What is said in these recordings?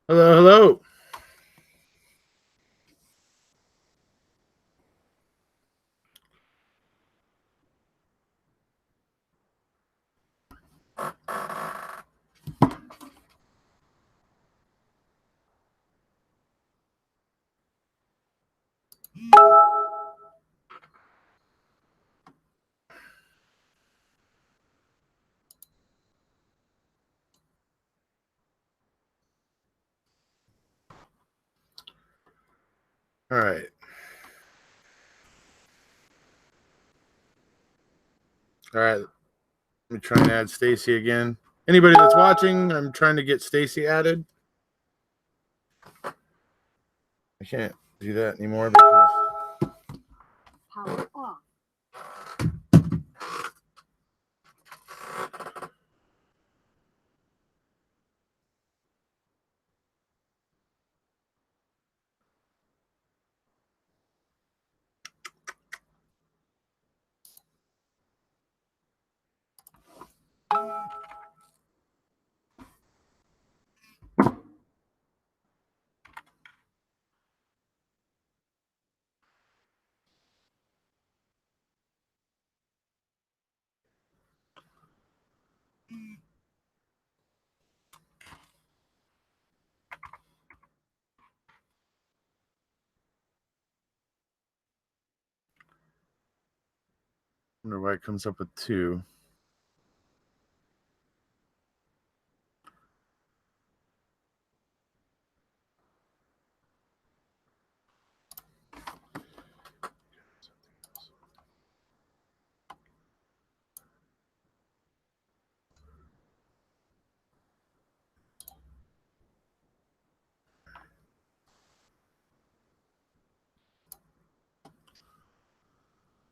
Hello, hello. All right. All right. Let me try and add Stacy again. Anybody that's watching, I'm trying to get Stacy added. I can't do that anymore because Power off. I wonder why it comes up with 2.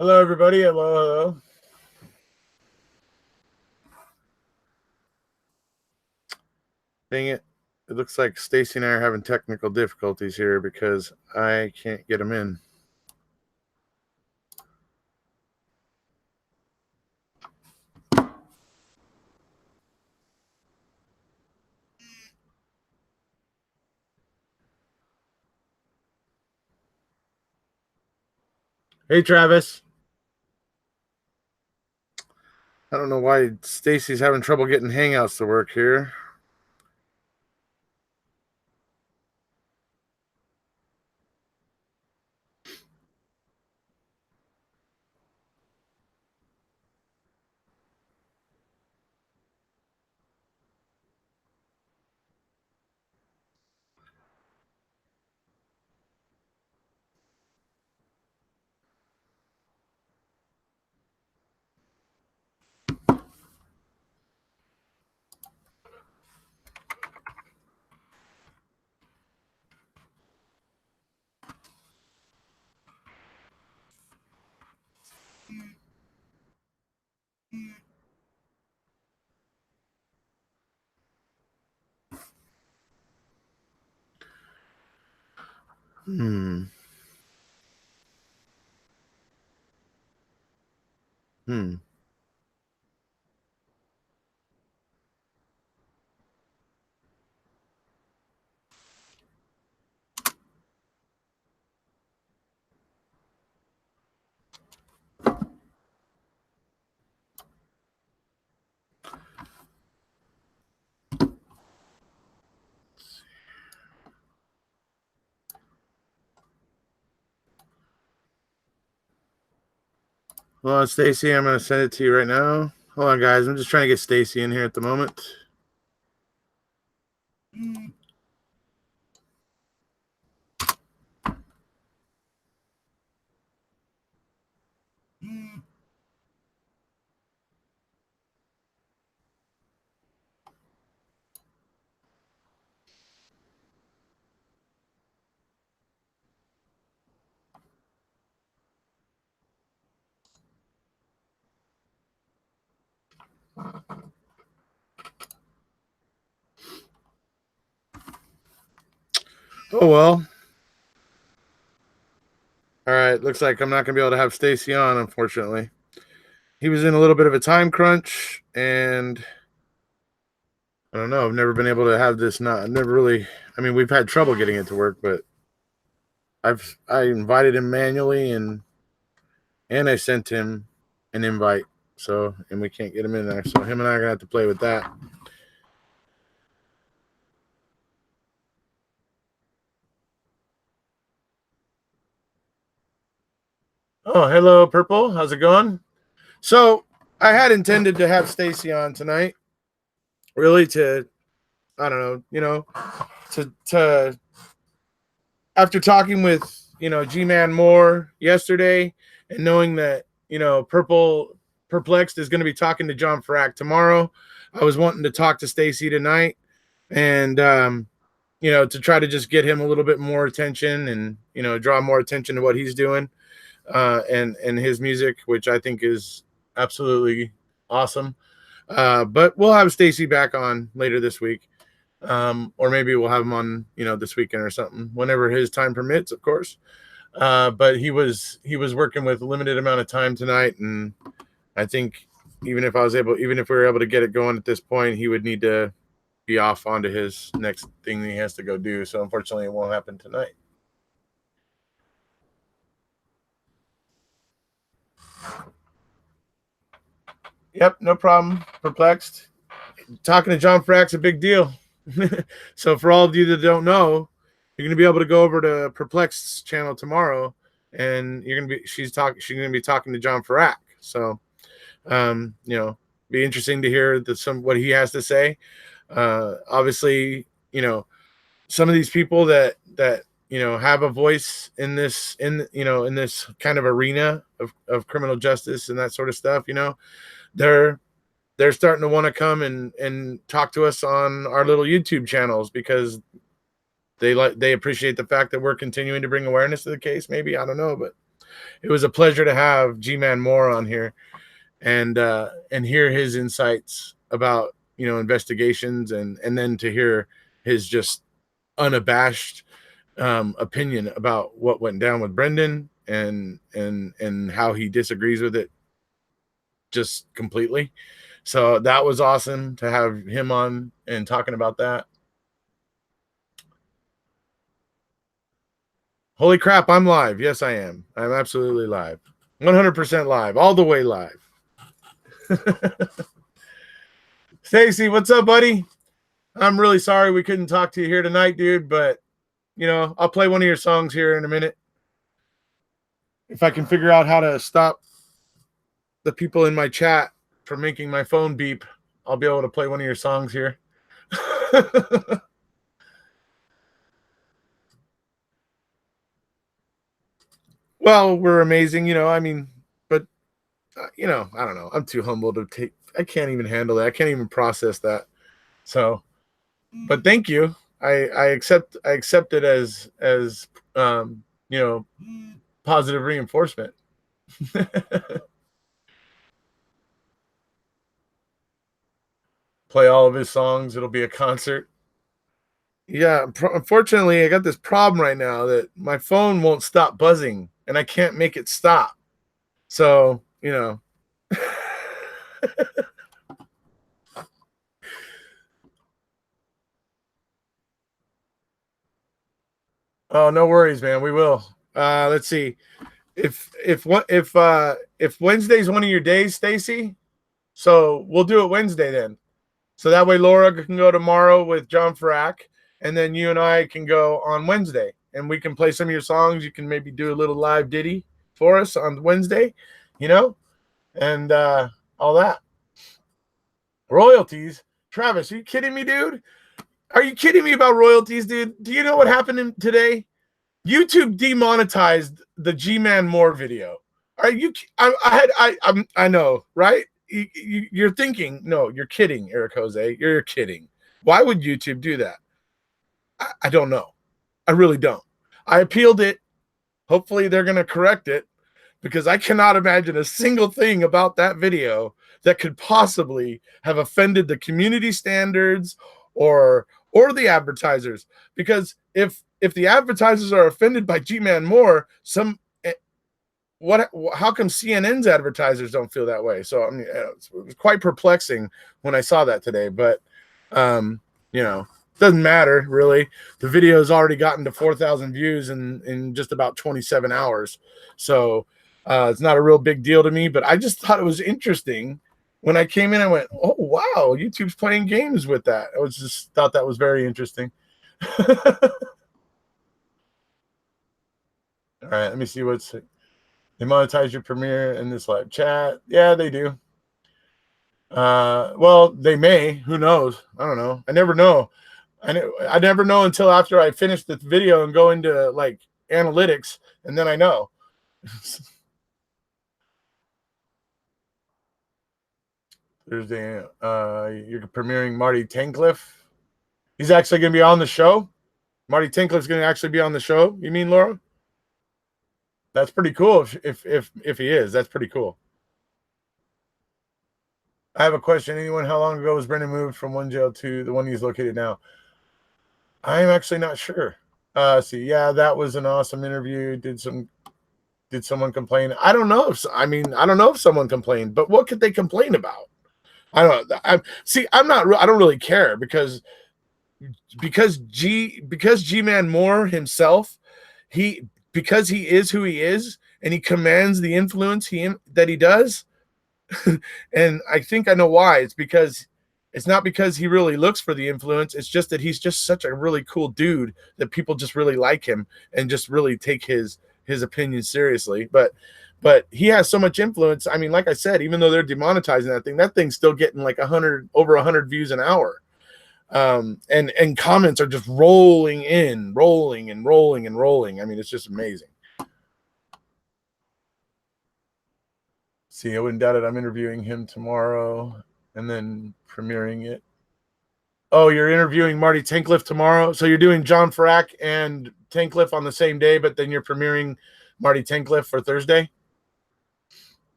Hello, everybody. Hello, hello. Dang it. It looks like Stacy and I are having technical difficulties here because I can't get them in. Hey, Travis. I don't know why Stacy's having trouble getting Hangouts to work here. Hmm. Hold on, Stacy. I'm going to send it to you right now. Hold on, guys. I'm just trying to get Stacy in here at the moment. Oh, well. All right. Looks like I'm not going to be able to have Stacy on, unfortunately. He was in a little bit of a time crunch, and I don't know. I've never been able to have this. Not never really. I mean, we've had trouble getting it to work, but I invited him manually and I sent him an invite. So and we can't get him in there. So him and I are gonna have to play with that. Oh, hello, Purple. How's it going? So I had intended to have Stacy on tonight, really to, I don't know, to after talking with, G-Man Moore yesterday and knowing that, Purple Perplexed is going to be talking to John Frack tomorrow. I was wanting to talk to Stacy tonight and, to try to just get him a little bit more attention and, draw more attention to what he's doing. And his music, which I think is absolutely awesome. But we'll have Stacy back on later this week, or maybe we'll have him on, this weekend or something, whenever his time permits, of course. But he was working with a limited amount of time tonight, and I think even if we were able to get it going at this point, he would need to be off onto his next thing that he has to go do. So unfortunately, it won't happen tonight. Yep, no problem. Perplexed. Talking to John Frack's a big deal. So for all of you that don't know, you're going to be able to go over to Perplexed's channel tomorrow, and she's going to be talking to John Frack. So, be interesting to hear what he has to say. Obviously, some of these people that have a voice in this kind of arena of criminal justice and that sort of stuff, they're starting to want to come and talk to us on our little YouTube channels because they appreciate the fact that we're continuing to bring awareness to the case. Maybe, I don't know, but it was a pleasure to have G-Man Moore on here and hear his insights about investigations and then to hear his just unabashed opinion about what went down with Brendan and how he disagrees with it just completely. So that was awesome to have him on and talking about that. Holy crap, I'm live. Yes, I am. I'm absolutely live. 100% live. All the way live. Stacy, what's up, buddy? I'm really sorry we couldn't talk to you here tonight, dude, but I'll play one of your songs here in a minute. If I can figure out how to stop the people in my chat from making my phone beep, I'll be able to play one of your songs here. Well, we're amazing, but I don't know. I'm too humble to take. I can't even handle that. I can't even process that. So, but thank you. I accept it as positive reinforcement. Play all of his songs. It'll be a concert. Yeah, unfortunately, I got this problem right now that my phone won't stop buzzing, and I can't make it stop. So, Oh, no worries, man. We will. Let's see. If Wednesday's one of your days, Stacy, so we'll do it Wednesday then. So that way Laura can go tomorrow with John Frack, and then you and I can go on Wednesday, and we can play some of your songs. You can maybe do a little live ditty for us on Wednesday, and all that. Royalties. Travis, are you kidding me, dude? Are you kidding me about royalties, dude? Do you know what happened today? YouTube demonetized the G-Man Moore video. Are you? I know, right? You're thinking, no, you're kidding, Eric Jose. You're kidding. Why would YouTube do that? I don't know. I really don't. I appealed it. Hopefully they're going to correct it because I cannot imagine a single thing about that video that could possibly have offended the community standards or the advertisers. Because if the advertisers are offended by G-Man Moore, how come CNN's advertisers don't feel that way? So I mean, it was quite perplexing when I saw that today. But You know, doesn't matter really. The video's already gotten to 4,000 views in just about 27 hours. So it's not a real big deal to me, but I just thought it was interesting. When I came in, I went, oh, wow, YouTube's playing games with that. I was just thought that was very interesting. All right, let me see what's they monetize your premiere in this live chat. Yeah, they do. Well, they may. Who knows? I don't know. I never know. I never know until after I finish the video and go into like analytics, and then I know. Thursday, you're premiering Marty Tankliff. He's actually going to be on the show. Marty Tankliff's going to actually be on the show. You mean, Laura? That's pretty cool. If he is, that's pretty cool. I have a question. Anyone, how long ago was Brendan moved from one jail to the one he's located now? I'm actually not sure. See, yeah, that was an awesome interview. Did someone complain? I don't know. I don't know if someone complained, but what could they complain about? I don't know. I don't really care because G-Man Moore himself, because he is who he is and he commands the influence that he does. And I think I know why. It's not because he really looks for the influence. It's just that he's just such a really cool dude that people just really like him and just really take his opinion seriously. But he has so much influence. I mean, like I said, even though they're demonetizing that thing's still getting like over 100 views an hour. And comments are just rolling in, rolling and rolling and rolling. I mean, it's just amazing. See, I wouldn't doubt it. I'm interviewing him tomorrow and then premiering it. Oh, you're interviewing Marty Tankliff tomorrow? So you're doing John Frack and Tankliff on the same day, but then you're premiering Marty Tankliff for Thursday?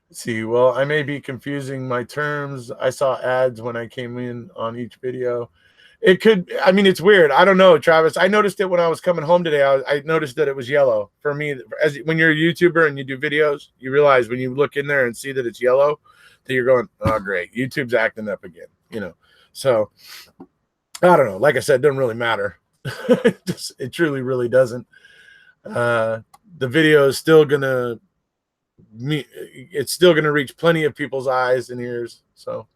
Let's see, well, I may be confusing my terms. I saw ads when I came in on each video. It could, I mean, it's weird. I don't know, Travis. I noticed it when I was coming home today. I noticed that it was yellow for me. When you're a YouTuber and you do videos, you realize when you look in there and see that it's yellow, that you're going, oh, great, YouTube's acting up again, So I don't know. Like I said, it doesn't really matter. It truly, really doesn't. The video is still gonna reach plenty of people's eyes and ears. So.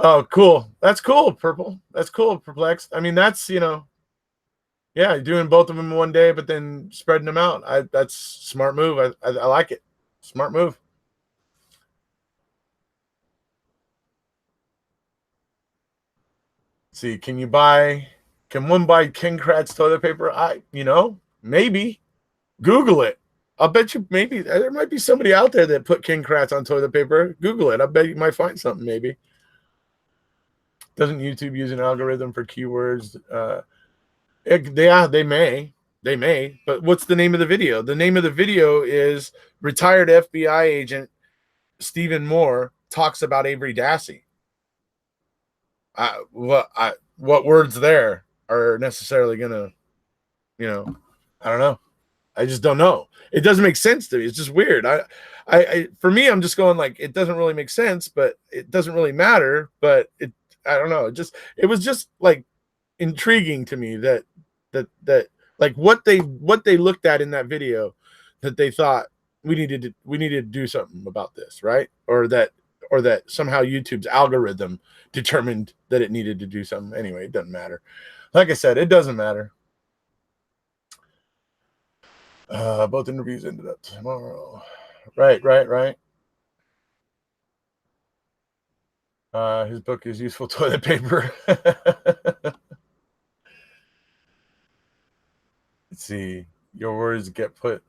Oh, cool. That's cool, Purple. That's cool, Perplexed. I mean, that's, yeah, doing both of them in one day, but then spreading them out. That's smart move. I like it. Smart move. See, can one buy King Kratz toilet paper? Maybe. Google it. I'll bet you maybe there might be somebody out there that put King Kratz on toilet paper. Google it. I bet you might find something maybe. Doesn't YouTube use an algorithm for keywords? They may, but what's the name of the video? The name of the video is retired FBI agent Stephen Moore talks about Avery Dassey. What words there are necessarily gonna, I don't know. I just don't know. It doesn't make sense to me. It's just weird. For me, I'm just going like, it doesn't really make sense, but it doesn't really matter. But I don't know. It was just like intriguing to me that like what they looked at in that video that they thought we needed to do something about this, right? Or that somehow YouTube's algorithm determined that it needed to do something. Anyway, it doesn't matter. Like I said, it doesn't matter. Both interviews ended up tomorrow. Right. His book is Useful Toilet Paper. Let's see. Your words get put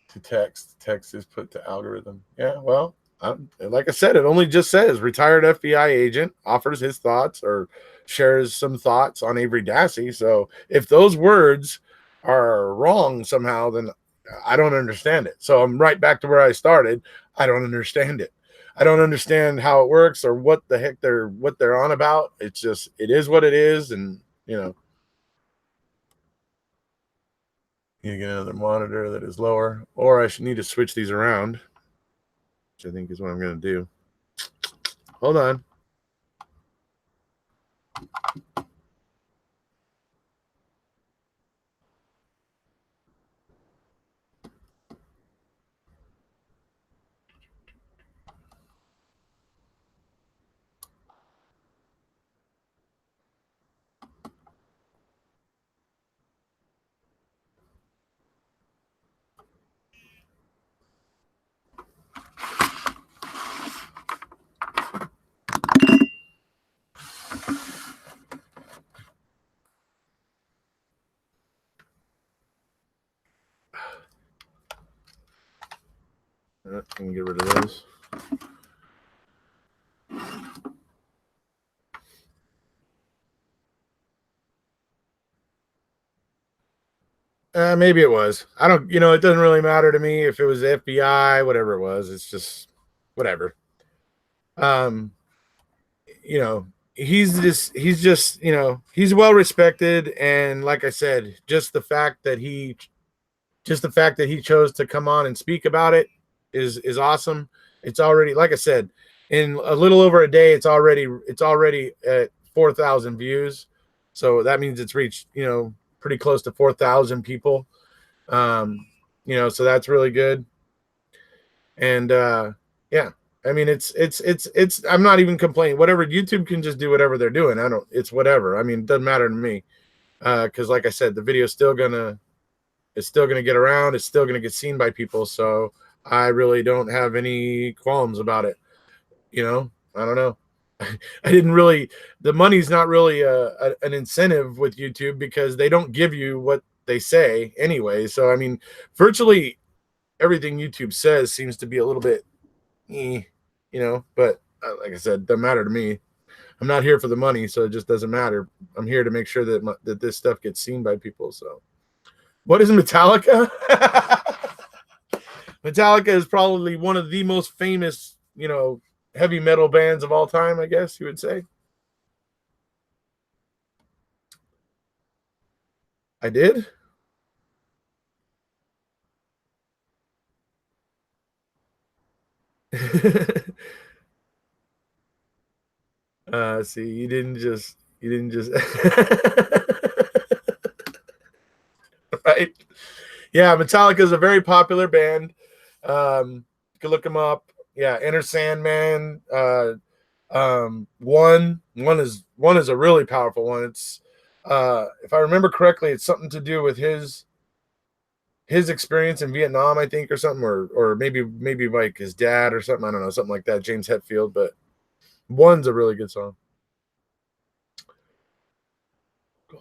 to text. Text is put to algorithm. Yeah, well, like I said, it only just says retired FBI agent offers his thoughts or shares some thoughts on Avery Dassey. So if those words are wrong somehow, then I don't understand it. So I'm right back to where I started. I don't understand it. I don't understand how it works or what the heck they're on about. It's just, it is what it is. And, you get another monitor that is lower, or I should need to switch these around. which I think is what I'm going to do. Hold on. I can get rid of those. Maybe it was. I don't, it doesn't really matter to me if it was the FBI, whatever it was. It's just whatever. He's just, he's well respected. And like I said, just the fact that he chose to come on and speak about it is awesome. It's already, like I said, in a little over a day, it's already at 4,000 views. So that means it's reached, pretty close to 4,000 people. So that's really good. And yeah, I mean, it's I'm not even complaining. Whatever, YouTube can just do whatever they're doing. It's whatever. I mean, it doesn't matter to me. Because like I said, the video is still gonna get around. It's still gonna get seen by people. So I really don't have any qualms about it. I don't know. The money's not really an incentive with YouTube because they don't give you what they say anyway. So, I mean, virtually everything YouTube says seems to be a little bit, but like I said, doesn't matter to me. I'm not here for the money, so it just doesn't matter. I'm here to make sure that this stuff gets seen by people. So, what is Metallica? Metallica is probably one of the most famous, heavy metal bands of all time, I guess you would say. I did? See, you didn't just right. Yeah, Metallica is a very popular band. You can look them up. Yeah, Enter Sandman. One is a really powerful one. It's if I remember correctly, it's something to do with his experience in Vietnam, I think, or something, or maybe like his dad or something. I don't know, something like that. James Hetfield, but One's a really good song.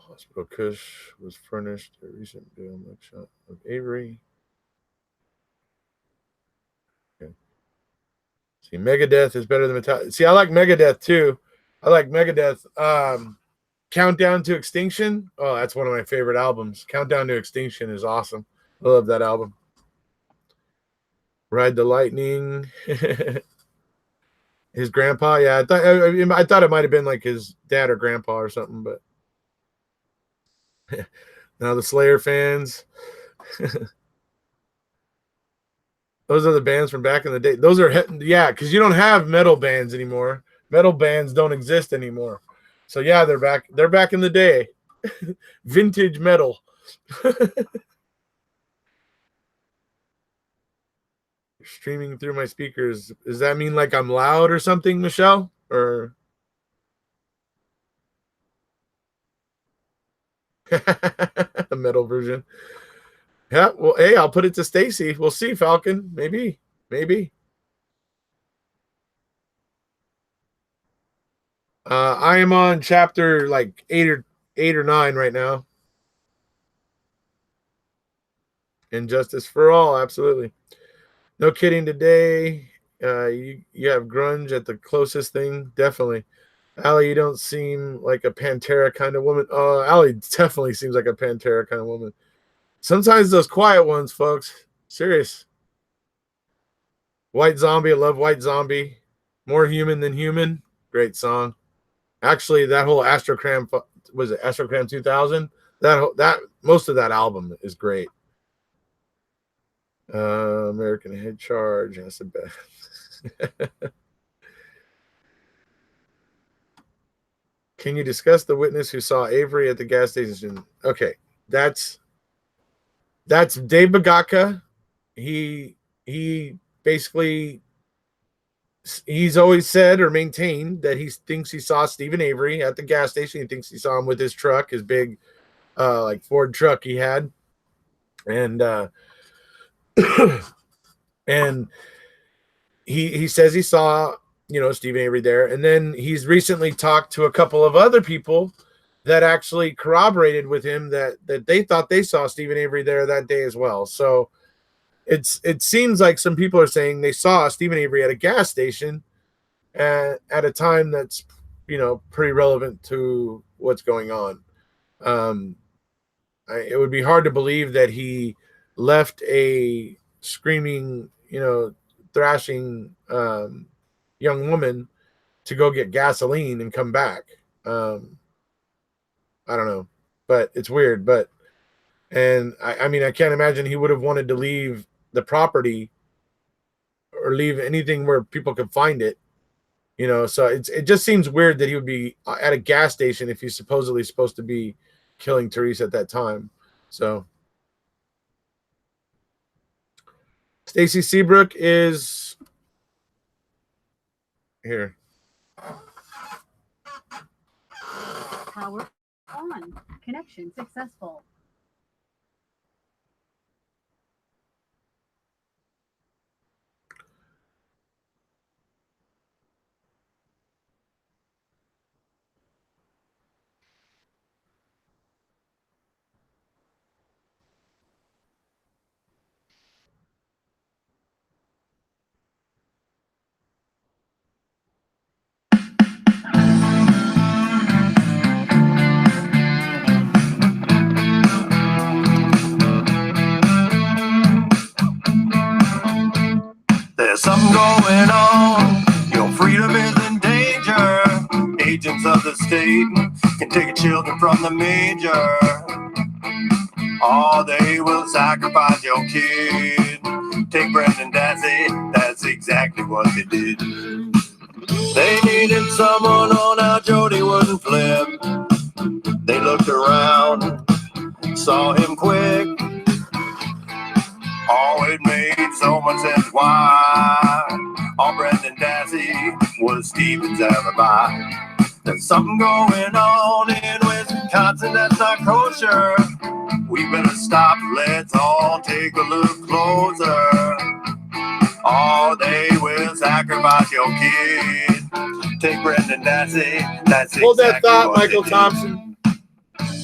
Hospital Kush was furnished a recent video mugshot of Avery. Okay. See, Megadeth is better than Metallica. See, I like Megadeth too. I like Megadeth. Countdown to Extinction. Oh, that's one of my favorite albums. Countdown to Extinction is awesome. I love that album. Ride the Lightning. His grandpa. Yeah, I thought it might have been like his dad or grandpa or something, but now the Slayer fans. Those are the bands from back in the day. Those are, yeah, because you don't have metal bands anymore. Metal bands don't exist anymore. So yeah, they're back. They're back in the day. Vintage metal. Streaming through my speakers. Does that mean like I'm loud or something, Michelle? Or a metal version? Yeah. Well, hey, I'll put it to Stacy. We'll see, Falcon. Maybe. I am on chapter like eight or nine right now. Injustice for all, absolutely. No kidding. Today, you have grunge at the closest thing, definitely. Allie, you don't seem like a Pantera kind of woman. Oh, Allie definitely seems like a Pantera kind of woman. Sometimes those quiet ones, folks. Serious. White Zombie, I love White Zombie. More Human Than Human, great song. Actually, that whole Astrocram, was it Astrocram 2000? That most of that album is great. American Head Charge, that's the best. Can you discuss the witness who saw Avery at the gas station? Okay, that's Dave Bagaka. He basically, he's always said or maintained that he thinks he saw Stephen Avery at the gas station. He thinks he saw him with his truck, his big like Ford truck he had, and and he says he saw, you know, Stephen Avery there. And then he's recently talked to a couple of other people that actually corroborated with him that they thought they saw Stephen Avery there that day as well. So it seems like some people are saying they saw Stephen Avery at a gas station at a time that's, you know, pretty relevant to what's going on. It would be hard to believe that he left a screaming, you know, thrashing young woman to go get gasoline and come back. I don't know, but it's weird. But I mean, I can't imagine he would have wanted to leave the property or leave anything where people could find it, you know. So it just seems weird that he would be at a gas station if he's supposedly supposed to be killing Therese at that time. So Stacy Seabrook is here. Power on. Connection successful. There's something going on. Your freedom is in danger. Agents of the state can take your children from the manger. Or they will sacrifice your kid. Take Brendan Dassey, that's exactly what they did. They needed someone on how Jody wouldn't flip. They looked around, saw him quick. Oh, it made so much sense why all Brendan Dassey was Stephen's alibi. There's something going on in Wisconsin that's not kosher. We better stop, let's all take a look closer. Oh, they will sacrifice your kid. Take Brendan Dassey, that's Hold exactly that thought, what Michael they Thompson.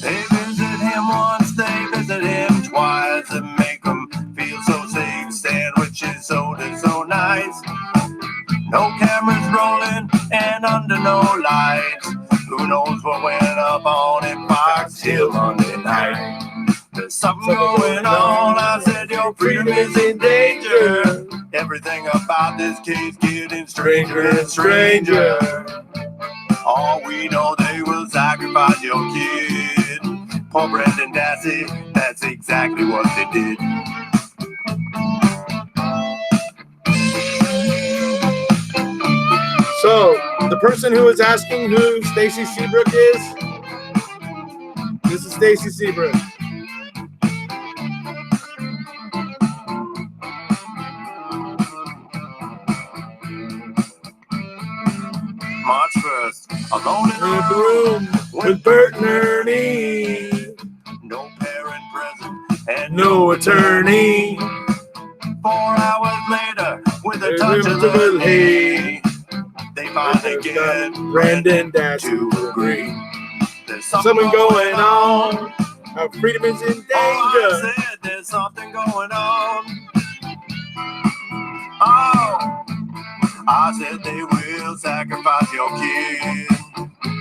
They visit him once, they visit him twice, and make him feel so safe. Sandwiches, soda, so nice. No cameras rolling and under no lights. Who knows what went up on in Fox till Monday night? There's something going on. I said your freedom is in danger. Everything about this case getting stranger and stranger. All we know, they will sacrifice your kid. Poor Brendan Dassey, that's exactly what they did. So the person who is asking who Stacy Seabrook is, this is Stacy Seabrook. March 1st, alone in In a the room room with Bert and Ernie. no parent present and No attorney. 4 hours later, with a There's touch a of little the hay, they finally There's get Brendan Dassey to agree. There's Something going on. Our freedom is in Oh, I danger. said there's something going on. Oh, I said they will sacrifice your kid.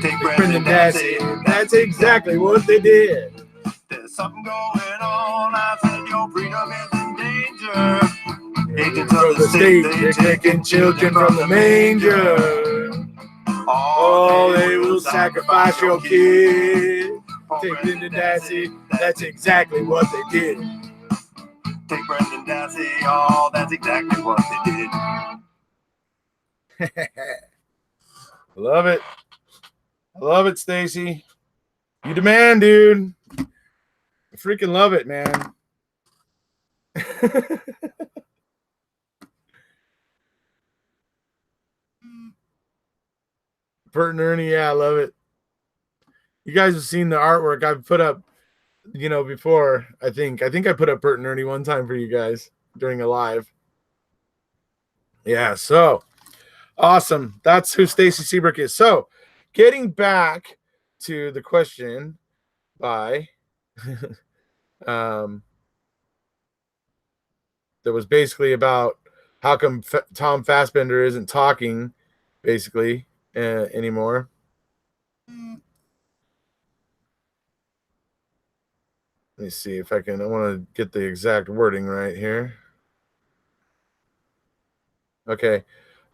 Take Brendan Brendan Dassey, Dassey. that's exactly what they did. There's something going on. I said your freedom is in danger. Agents of the state, they're taking children from the manger. Oh, they will sacrifice your kid. Take Brendan Dassey, that's exactly what they did. Take Brendan Dassey, oh, that's exactly what they did. Love it. I love it, Stacy. You demand, dude. I freaking love it, man. Bert and Ernie, yeah, I love it. You guys have seen the artwork I've put up, before. I think I put up Bert and Ernie one time for you guys during a live. Yeah, so awesome. That's who Stacy Seabrook is. So, getting back to the question by that was basically about how come Tom Fassbender isn't talking basically anymore. Let me see if I want to get the exact wording right here. Okay.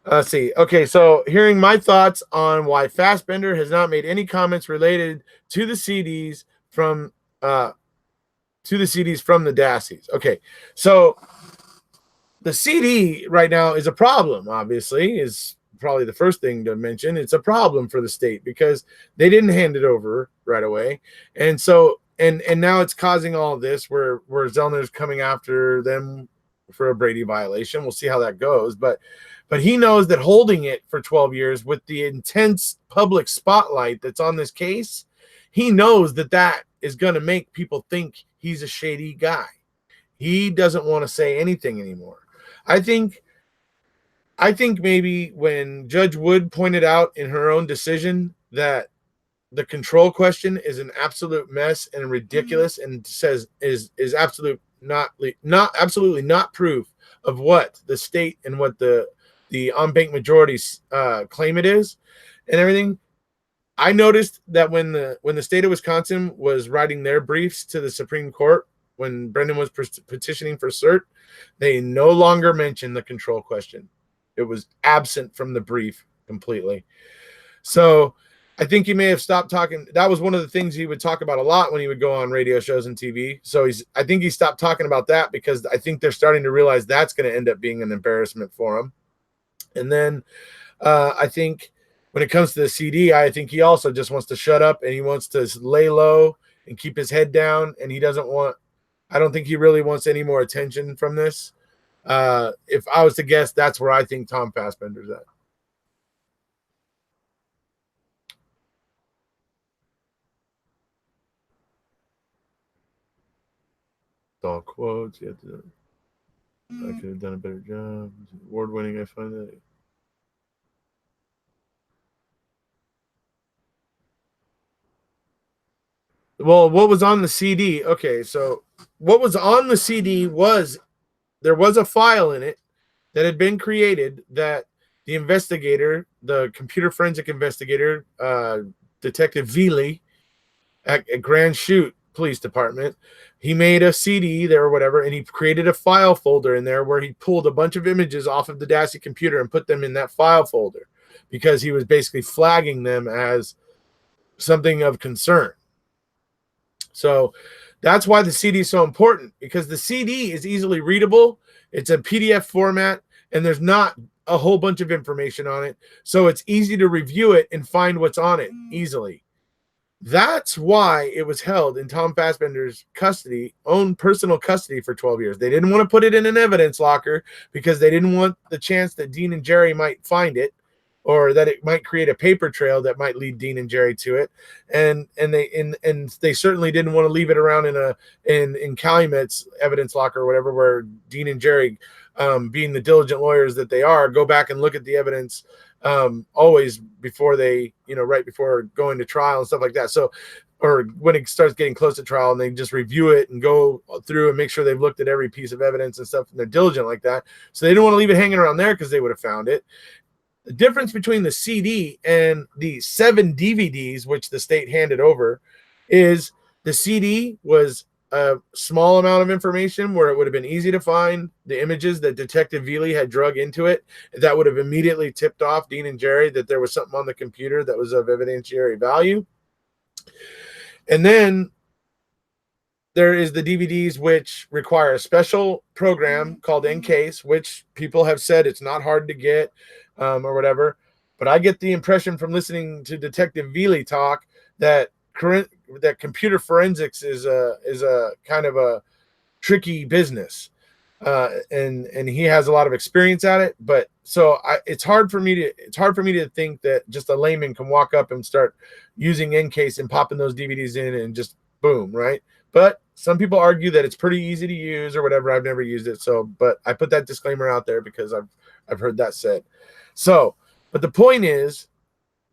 Let's see. Okay, so hearing my thoughts on why Fassbender has not made any comments related to the CDs from the Dasseys. Okay, so the CD right now is a problem. Obviously, is probably the first thing to mention. It's a problem for the state because they didn't hand it over right away, and so and now it's causing all of this where Zellner's coming after them for a Brady violation. We'll see how that goes, but he knows that holding it for 12 years with the intense public spotlight that's on this case, he knows that is going to make people think he's a shady guy. He doesn't want to say anything anymore. I think maybe when Judge Wood pointed out in her own decision that the control question is an absolute mess and ridiculous and says is absolutely not proof of what the state and what the en banc majorities claim it is and everything. I noticed that when the state of Wisconsin was writing their briefs to the Supreme Court, when Brendan was petitioning for cert, they no longer mentioned the control question. It was absent from the brief completely. So I think he may have stopped talking. That was one of the things he would talk about a lot when he would go on radio shows and TV. So I think he stopped talking about that because I think they're starting to realize that's going to end up being an embarrassment for him. And then I think when it comes to the CD, I think he also just wants to shut up and he wants to lay low and keep his head down. And I don't think he really wants any more attention from this. If I was to guess, that's where I think Tom Fassbender's at. It's all quotes. You have to. I could have done a better job. Award winning. I find that. Well, what was on the CD? Okay, so what was on the CD was there was a file in it that had been created that the investigator, the computer forensic investigator, Detective Veely at Grand Chute Police Department, he made a CD there or whatever, and he created a file folder in there where he pulled a bunch of images off of the Dassey computer and put them in that file folder because he was basically flagging them as something of concern. So that's why the CD is so important, because the CD is easily readable. It's a PDF format, and there's not a whole bunch of information on it. So it's easy to review it and find what's on it easily. That's why it was held in Tom Fassbender's custody, own personal custody for 12 years. They didn't want to put it in an evidence locker because they didn't want the chance that Dean and Jerry might find it, or that it might create a paper trail that might lead Dean and Jerry to it. And they certainly didn't want to leave it around in Calumet's evidence locker or whatever, where Dean and Jerry, being the diligent lawyers that they are, go back and look at the evidence always before they, right before going to trial and stuff like that. So, or when it starts getting close to trial, and they just review it and go through and make sure they've looked at every piece of evidence and stuff, and they're diligent like that. So they didn't want to leave it hanging around there because they would have found it. The difference between the CD and the 7 DVDs, which the state handed over, is the CD was a small amount of information where it would have been easy to find the images that Detective Veely had drug into it. That would have immediately tipped off Dean and Jerry that there was something on the computer that was of evidentiary value. And then there is the DVDs which require a special program called Encase, which people have said it's not hard to get, or whatever. But I get the impression from listening to Detective Veely talk that computer forensics is a kind of a tricky business, and he has a lot of experience at it. But so it's hard for me to think that just a layman can walk up and start using Encase and popping those DVDs in and just boom, right? But some people argue that it's pretty easy to use or whatever. I've never used it, so but I put that disclaimer out there because I've heard that said. So, but the point is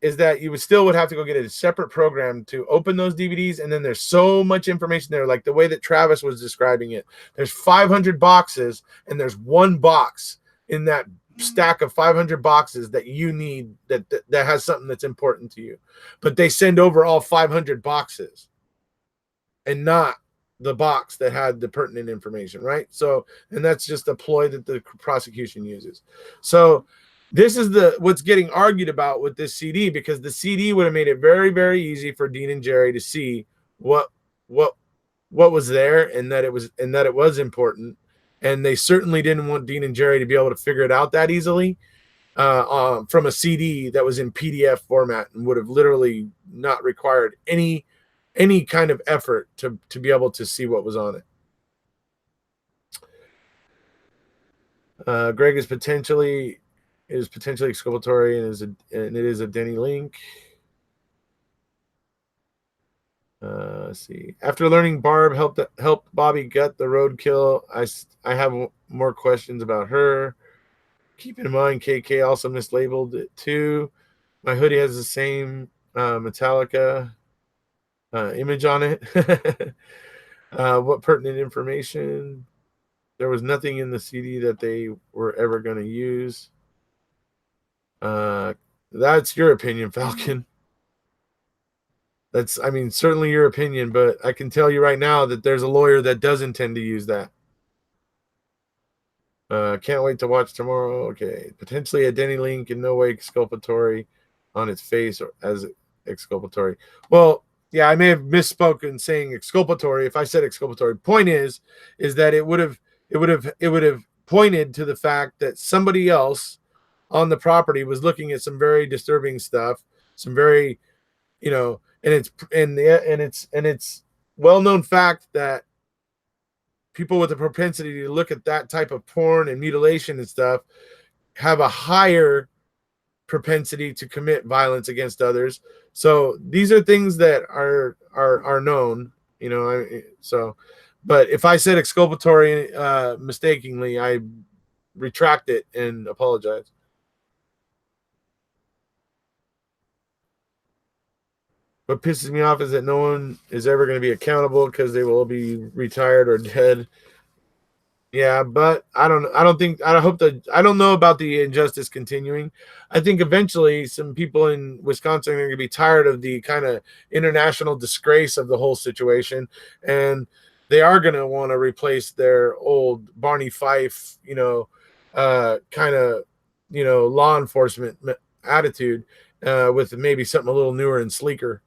that you would have to go get a separate program to open those DVDs, and then there's so much information there, like the way that Travis was describing it. There's 500 boxes, and there's one box in that stack of 500 boxes that you need that has something that's important to you. But they send over all 500 boxes and not the box that had the pertinent information, right? So, and that's just a ploy that the prosecution uses. So this is what's getting argued about with this CD, because the CD would have made it very, very easy for Dean and Jerry to see what was there, and that it was important. And they certainly didn't want Dean and Jerry to be able to figure it out that easily from a CD that was in PDF format and would have literally not required any kind of effort to be able to see what was on it. Greg is potentially exculpatory, and it is a Denny link. Let's see. After learning Barb helped Bobby gut the roadkill, I have more questions about her. Keep in mind, KK also mislabeled it too. My hoodie has the same Metallica image on it. What pertinent information? There was nothing in the CD that they were ever going to use. That's your opinion, Falcon. That's, I mean, certainly your opinion, but I can tell you right now that there's a lawyer that does intend to use that. Can't wait to watch tomorrow. Okay. Potentially a Denny link, in no way exculpatory on its face or as exculpatory. Well, yeah, I may have misspoken saying exculpatory. If I said exculpatory, point is that it would have pointed to the fact that somebody else on the property was looking at some very disturbing stuff, some very, and it's well-known fact that people with a propensity to look at that type of porn and mutilation and stuff have a higher propensity to commit violence against others. So these are things that are known, so, but if I said exculpatory mistakenly, I retract it and apologize. What pisses me off is that no one is ever going to be accountable because they will be retired or dead. Yeah, but I don't know about the injustice continuing. I think eventually some people in Wisconsin are going to be tired of the kind of international disgrace of the whole situation, and they are going to want to replace their old Barney Fife, kind of, law enforcement attitude with maybe something a little newer and sleeker.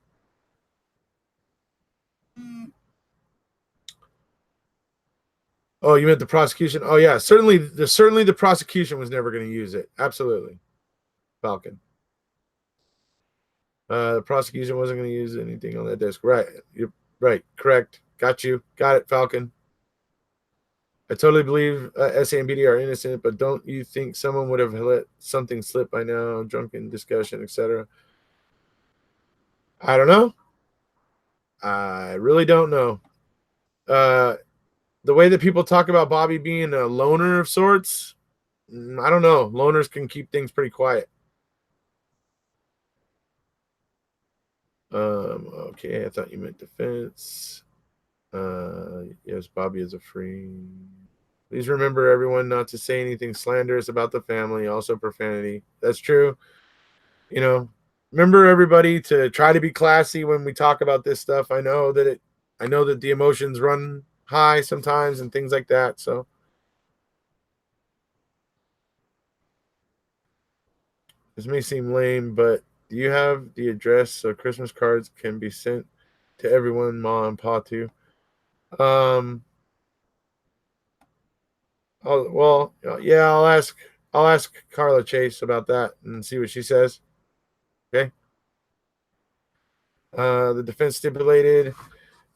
Oh, you meant the prosecution? Oh, yeah. Certainly the prosecution was never going to use it. Absolutely. Falcon. The prosecution wasn't going to use anything on that disc. Right. You're right. Correct. Got you. Got it, Falcon. I totally believe SA and BD are innocent, but don't you think someone would have let something slip by now? Drunken discussion, etc. I don't know. I really don't know. The way that people talk about Bobby being a loner of sorts, I don't know. Loners can keep things pretty quiet. Okay, I thought you meant defense. Yes, Bobby is a free. Please remember, everyone, not to say anything slanderous about the family. Also, profanity. That's true. Remember, everybody, to try to be classy when we talk about this stuff. I know that the emotions run high sometimes and things like that. So. This may seem lame, but do you have the address so Christmas cards can be sent to everyone, Ma and Pa too? I'll ask Carla Chase about that and see what she says. Okay. The defense stipulated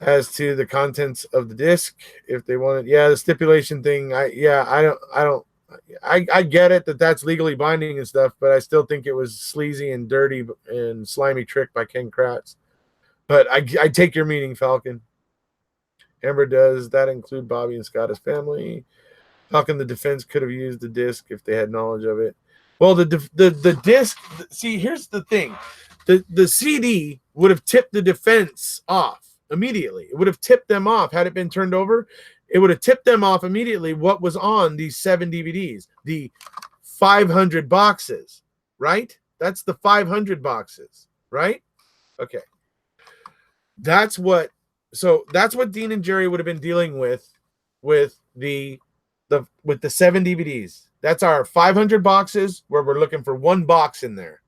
as to the contents of the disc if they wanted. Yeah, the stipulation thing. I get it that that's legally binding and stuff, but I still think it was sleazy and dirty and slimy trick by Ken Kratz. But I take your meaning, Falcon. Amber, does that include Bobby and Scott as family? Falcon, the defense could have used the disc if they had knowledge of it. Well, the disc. See, here's the thing: the CD would have tipped the defense off immediately. It would have tipped them off had it been turned over. It would have tipped them off immediately what was on these 7 DVDs, the 500 boxes, right? That's the 500 boxes, right? Okay. That's what Dean and Jerry would have been dealing with the 7 DVDs. That's our 500 boxes where we're looking for one box in there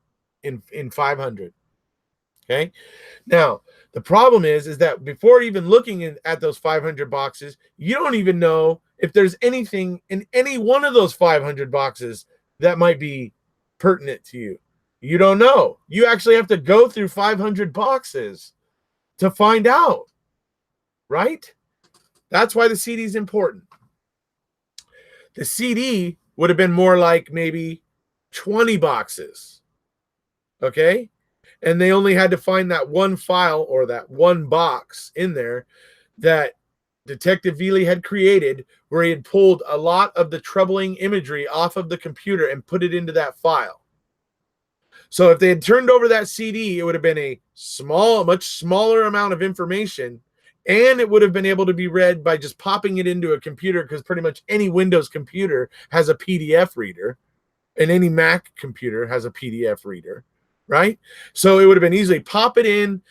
in 500. Okay. Now, the problem is that before even looking at those 500 boxes, you don't even know if there's anything in any one of those 500 boxes that might be pertinent to you. You don't know. You actually have to go through 500 boxes to find out, right? That's why the CD is important. The CD would have been more like maybe 20 boxes, okay? And they only had to find that one file or that one box in there that Detective Veely had created where he had pulled a lot of the troubling imagery off of the computer and put it into that file. So if they had turned over that CD, it would have been a much smaller amount of information, and it would have been able to be read by just popping it into a computer, because pretty much any Windows computer has a PDF reader, and any Mac computer has a PDF reader, right? So it would have been easily pop it in.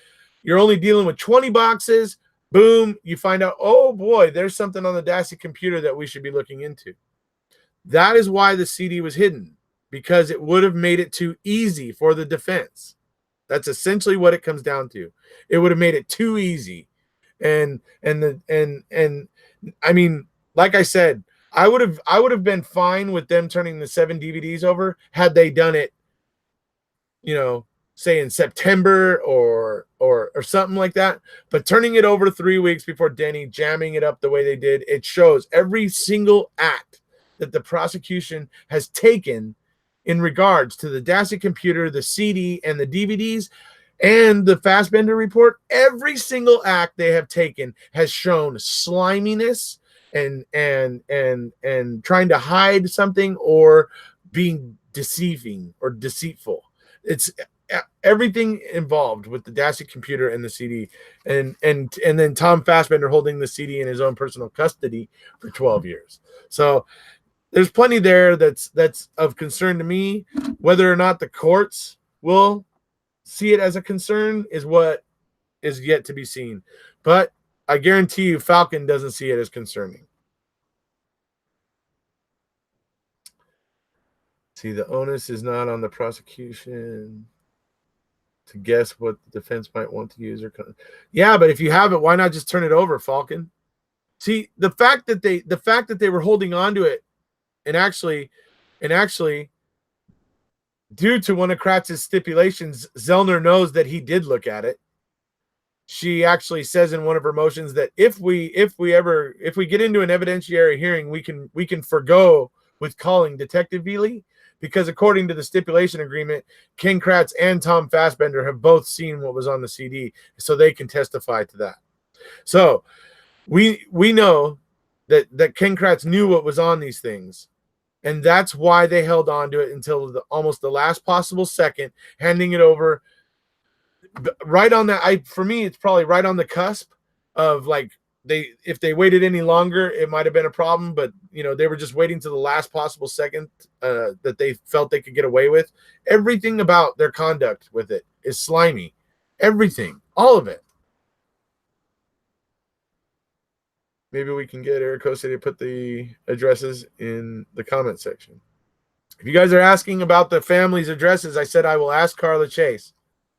You're only dealing with 20 boxes. Boom, you find out, oh boy, there's something on the Dassey computer that we should be looking into. That is why the CD was hidden, because it would have made it too easy for the defense. That's essentially what it comes down to. It would have made it too easy. And I mean, like I said, I would have been fine with them turning the 7 DVDs over had they done it, say in September or something like that. But turning it over 3 weeks before Denny, jamming it up the way they did, it shows every single act that the prosecution has taken in regards to the Dassey computer, the CD, and the DVDs, and the Fassbender report. Every single act they have taken has shown sliminess and trying to hide something or being deceiving or deceitful. It's everything involved with the Dassey computer and the CD, and then Tom Fassbender holding the CD in his own personal custody for 12 years. So there's plenty there that's of concern to me. Whether or not the courts will see it as a concern is what is yet to be seen. But I guarantee you Falcon doesn't see it as concerning. See, the onus is not on the prosecution to guess what the defense might want to use. Yeah, but if you have it, why not just turn it over, Falcon? See, the fact that they were holding on to it, and actually, due to one of Kratz's stipulations, Zellner knows that he did look at it. She actually says in one of her motions that if we get into an evidentiary hearing, we can forgo with calling Detective Veely, because according to the stipulation agreement, Ken Kratz and Tom Fassbender have both seen what was on the CD, so they can testify to that. So we know that Ken Kratz knew what was on these things. And that's why they held on to it until almost the last possible second, handing it over right on that. For me, it's probably right on the cusp of, like, if they waited any longer, it might have been a problem. But they were just waiting to the last possible second that they felt they could get away with. Everything about their conduct with it is slimy. Everything, all of it. Maybe we can get Eric City to put the addresses in the comment section. If you guys are asking about the family's addresses, I said I will ask Carla Chase.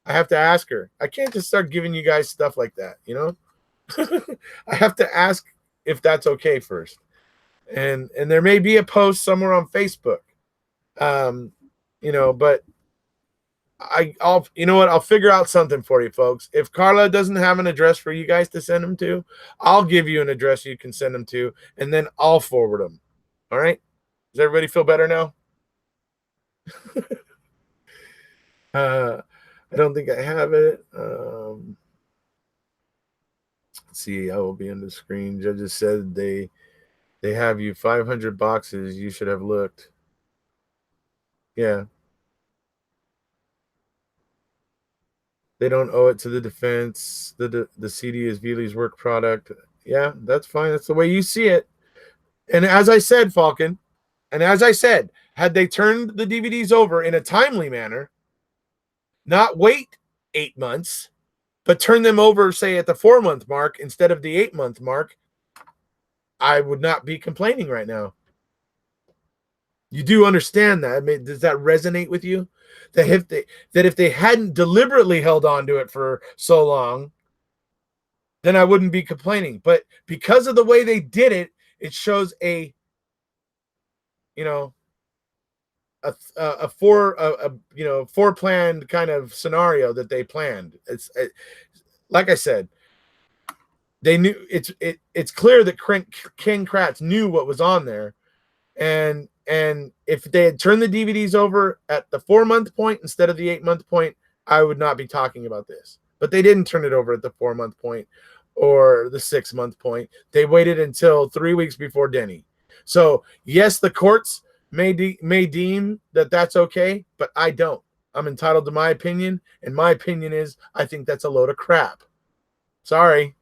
I have to ask her. I can't just start giving you guys stuff like that, I have to ask if that's okay first. And there may be a post somewhere on Facebook. But I'll you know what? I'll figure out something for you folks. If Carla doesn't have an address for you guys to send them to, I'll give you an address you can send them to, and then I'll forward them. All right? Does everybody feel better now? I don't think I have it. Let's see. I will be on the screen. Judges said they have you 500 boxes. You should have looked. Yeah. They don't owe it to the defense. The CD is Veely's work product. Yeah, that's fine. That's the way you see it. And as I said, Falcon, and as I said, had they turned the DVDs over in a timely manner, not wait 8 months, but turn them over, say, at the 4-month mark instead of the 8-month mark, I would not be complaining right now. You do understand that? I mean, does that resonate with you? That if they hadn't deliberately held on to it for so long, then I wouldn't be complaining. But because of the way they did it, it shows a foreplanned kind of scenario that they planned. Like I said, they knew it's clear that Ken Kratz knew what was on there, and if they had turned the DVDs over at the 4-month point instead of the 8-month point, I would not be talking about this. But they didn't turn it over at the 4-month point or the 6-month point. They waited until 3 weeks before Denny. So yes, the courts may deem that that's okay, but I don't. I'm entitled to my opinion, and my opinion is I think that's a load of crap. Sorry.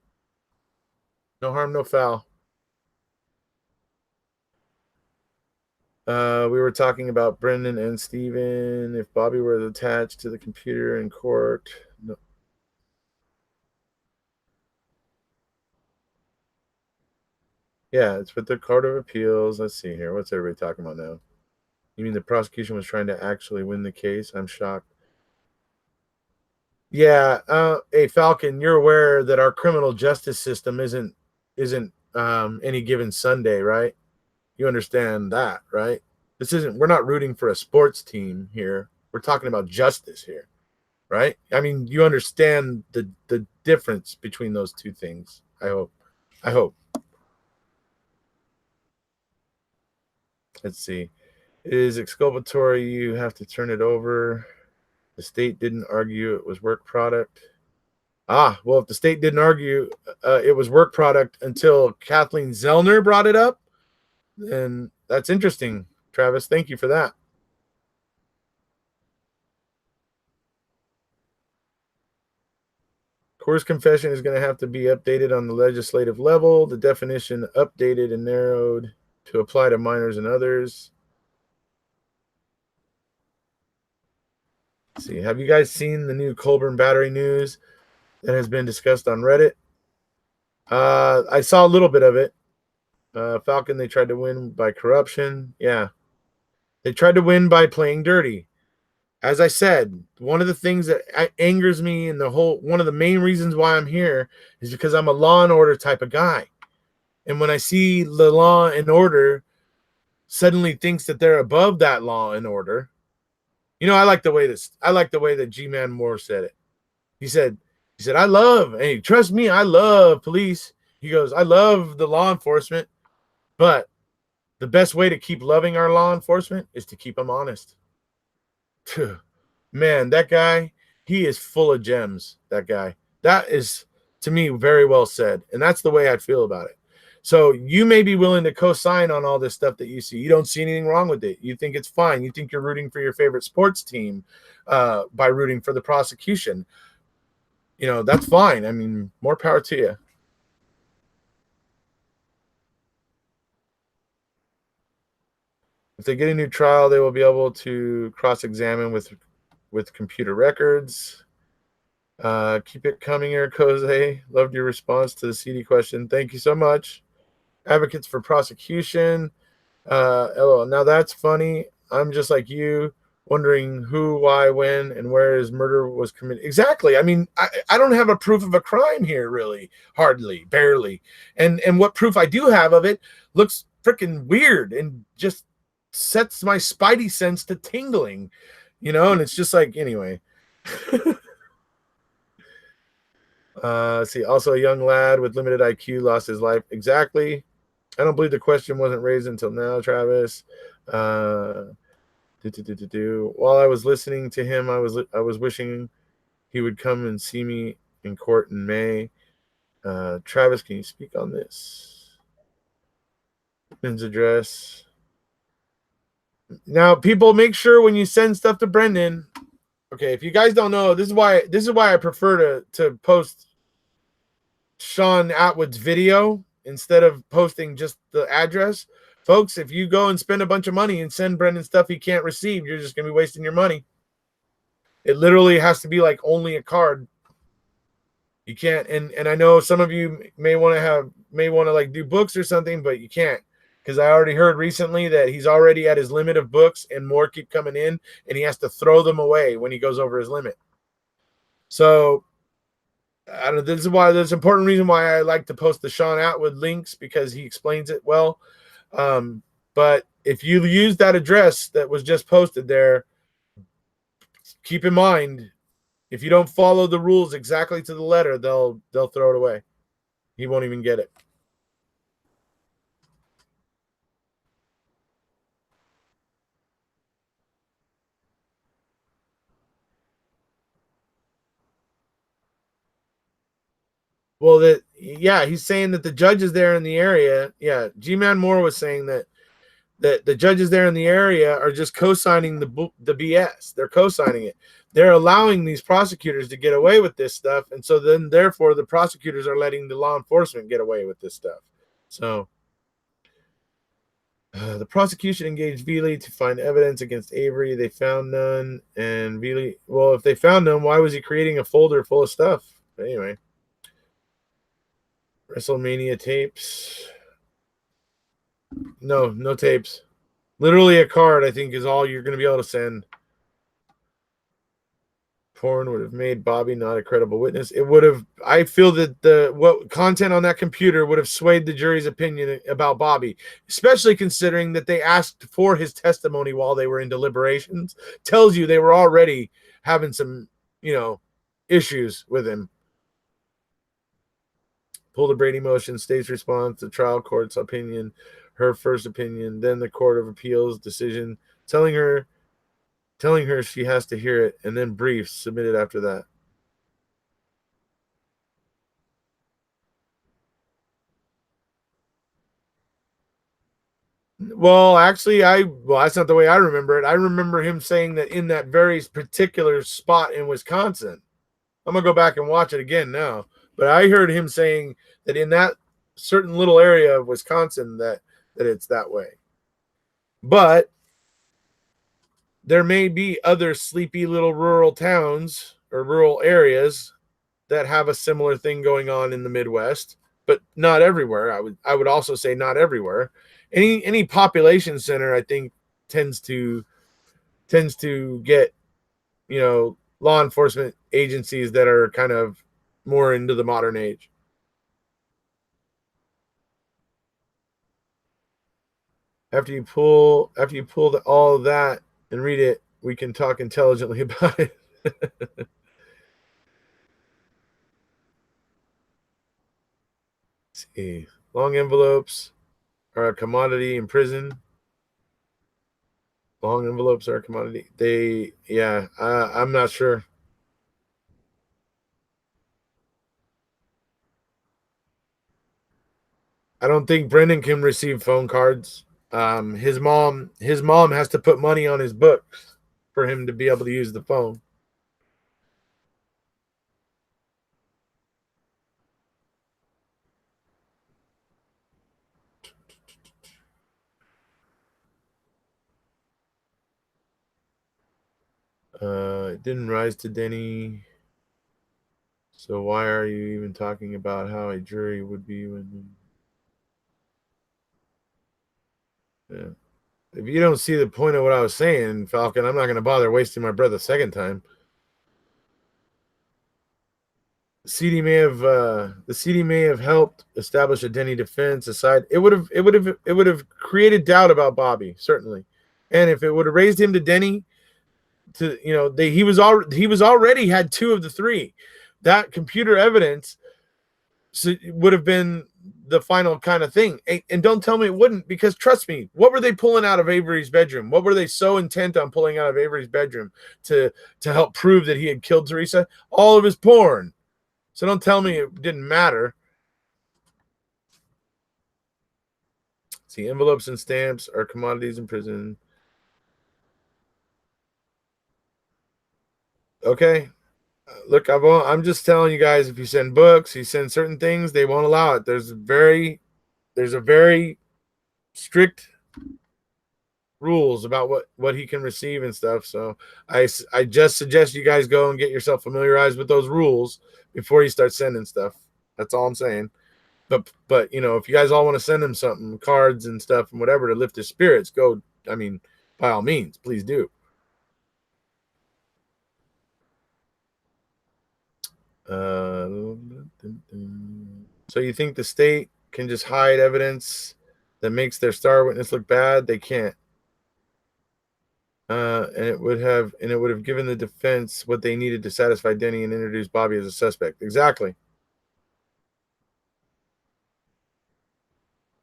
No harm, no foul. We were talking about Brendan and Steven. If Bobby were attached to the computer in court. No. Yeah, it's with the Court of Appeals. Let's see here. What's everybody talking about now? You mean the prosecution was trying to actually win the case? I'm shocked. Yeah. Hey, Falcon, you're aware that our criminal justice system isn't any given Sunday, right? You understand that, right? We're not rooting for a sports team here. We're talking about justice here, right? I mean, you understand the difference between those two things. I hope. Let's see. It is exculpatory. You have to turn it over. The state didn't argue it was work product. Well, if the state didn't argue it was work product until Kathleen Zellner brought it up, then that's interesting, Travis. Thank you for that. Coerced confession is going to have to be updated on the legislative level. The definition updated and narrowed to apply to minors and others. Let's see, have you guys seen the new Colburn Battery news that has been discussed on Reddit? I saw a little bit of it. Falcon, they tried to win by corruption. Yeah. They tried to win by playing dirty. As I said, one of the things that angers me and one of the main reasons why I'm here is because I'm a law and order type of guy. And when I see the law and order suddenly thinks that they're above that law and order, I like the way that G-Man Moore said it. He said, hey, trust me, I love police. He goes, I love the law enforcement, but the best way to keep loving our law enforcement is to keep them honest. Man, that guy, he is full of gems, that guy. That is, to me, very well said. And that's the way I feel about it. So you may be willing to co-sign on all this stuff that you see. You don't see anything wrong with it. You think it's fine. You think you're rooting for your favorite sports team by rooting for the prosecution. That's fine. I mean, more power to you. If they get a new trial, they will be able to cross-examine with computer records. Keep it coming, Eric Jose. Loved your response to the CD question. Thank you so much. Advocates for prosecution. LOL. Now that's funny. I'm just like you. wondering who, why, when, and where his murder was committed. Exactly. I mean, I don't have a proof of a crime here, really. Hardly, barely. And what proof I do have of it looks freaking weird and just sets my spidey sense to tingling, and it's just like, anyway. Let's see. Also, a young lad with limited IQ lost his life. Exactly. I don't believe the question wasn't raised until now, Travis. While I was listening to him, I was wishing he would come and see me in court in May. Travis, can you speak on this? Brendan's address. Now, people, make sure when you send stuff to Brendan. Okay, if you guys don't know, this is why I prefer to post Sean Atwood's video instead of posting just the address. Folks, if you go and spend a bunch of money and send Brendan stuff he can't receive, you're just going to be wasting your money. It literally has to be like only a card. You can't, and I know some of you may want to like do books or something, but you can't, because I already heard recently that he's already at his limit of books and more keep coming in, and he has to throw them away when he goes over his limit. So I don't know, this is why there's an important reason why I like to post the Sean Atwood links, because he explains it well. But if you use that address that was just posted there, keep in mind, if you don't follow the rules exactly to the letter, they'll throw it away. He won't even get it. Well, he's saying that the judges there in the area, G-Man Moore was saying that the judges there in the area are just co-signing the BS. They're co-signing it. They're allowing these prosecutors to get away with this stuff, and so then therefore the prosecutors are letting the law enforcement get away with this stuff. So the prosecution engaged Veely to find evidence against Avery. They found none, and Veely, well, if they found none, why was he creating a folder full of stuff? But anyway, WrestleMania tapes. No tapes. Literally a card, I think, is all you're going to be able to send. Porn would have made Bobby not a credible witness. It would have. I feel that what content on that computer would have swayed the jury's opinion about Bobby, especially considering that they asked for his testimony while they were in deliberations. Tells you they were already having some, issues with him. Pull the Brady motion, state's response, the trial court's opinion, her first opinion, then the Court of Appeals decision, telling her she has to hear it, and then briefs submitted after that. Well, actually, that's not the way I remember it. I remember him saying that in that very particular spot in Wisconsin. I'm going to go back and watch it again now. But I heard him saying that in that certain little area of Wisconsin that it's that way. But there may be other sleepy little rural towns or rural areas that have a similar thing going on in the Midwest, but not everywhere. I would also say not everywhere. Any population center, I think, tends to get, law enforcement agencies that are kind of more into the modern age. After you pull all of that and read it, we can talk intelligently about it. Let's see. Long envelopes are a commodity in prison. Long envelopes are a commodity. I'm not sure. I don't think Brendan can receive phone cards. His mom has to put money on his books for him to be able to use the phone. It didn't rise to Denny. So why are you even talking about how a jury would be when? Yeah. If you don't see the point of what I was saying, Falcon, I'm not going to bother wasting my breath a second time. The CD may have helped establish a Denny defense aside. It would have created doubt about Bobby, certainly. And if it would have raised him to Denny, to he was already had 2 of the 3. That computer evidence would have been the final kind of thing. And don't tell me it wouldn't, because trust me, what were they pulling out of Avery's bedroom? What were they so intent on pulling out of Avery's bedroom to help prove that he had killed Teresa? All of his porn. So don't tell me it didn't matter. See, envelopes and stamps are commodities in prison. Okay. Look, I'm just telling you guys, if you send books, you send certain things, they won't allow it. There's a very strict rules about what he can receive and stuff. So I just suggest you guys go and get yourself familiarized with those rules before you start sending stuff. That's all I'm saying. But if you guys all want to send him something, cards and stuff and whatever to lift his spirits, go. I mean, by all means, please do. So you think the state can just hide evidence that makes their star witness look bad? They can't. And it would have given the defense what they needed to satisfy Denny and introduce Bobby as a suspect. Exactly.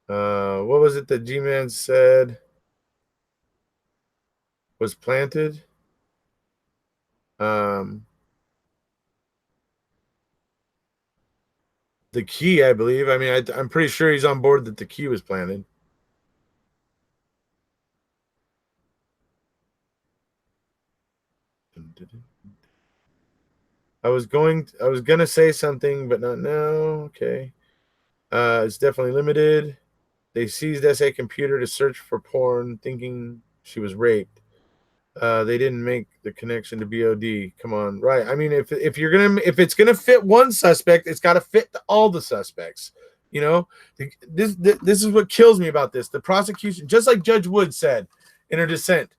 What was it that G-Man said was planted? The key, I believe. I mean, I'm pretty sure he's on board that the key was planted. I was gonna say something, but not now. Okay. It's definitely limited. They seized SA computer to search for porn, thinking she was raped. They didn't make the connection to BOD. Come on, right? I mean, if it's gonna fit one suspect, it's got to fit all the suspects. This is what kills me about this. The prosecution, just like Judge Wood said in her dissent,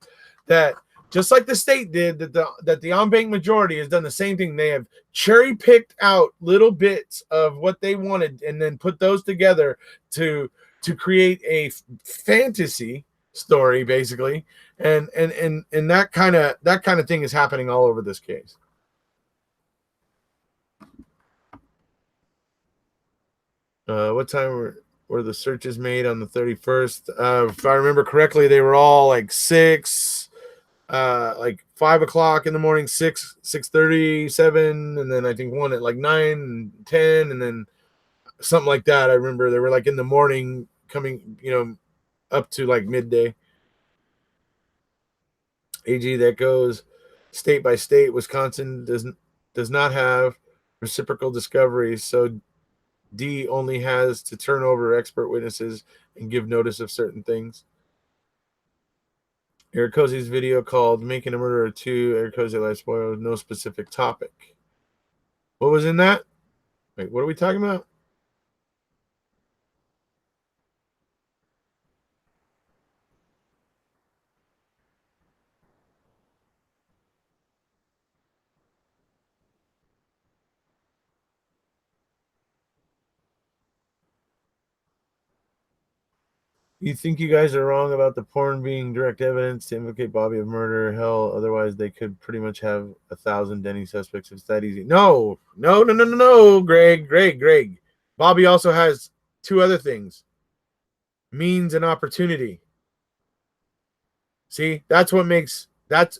that just like the state did, that the en banc majority has done the same thing. They have cherry picked out little bits of what they wanted and then put those together to create a fantasy story, basically. And that kind of thing is happening all over this case. What time were the searches made on the 31st? If I remember correctly, they were all like 6, like 5 o'clock in the morning, 6:30, 7, and then I think one at like 9 and 10, and then something like that. I remember they were like in the morning, coming, up to like midday. AG, that goes state by state. Wisconsin does not have reciprocal discovery, so D only has to turn over expert witnesses and give notice of certain things. Eric Cozy's video called Making a Murderer 2, Eric Cozy Life Spoiled, no specific topic. What was in that? Wait, what are we talking about? You think you guys are wrong about the porn being direct evidence to implicate Bobby of murder? Hell, otherwise they could pretty much have 1,000 Denny suspects. It's that easy. No, Greg. Bobby also has 2 other things: means and opportunity. See, that's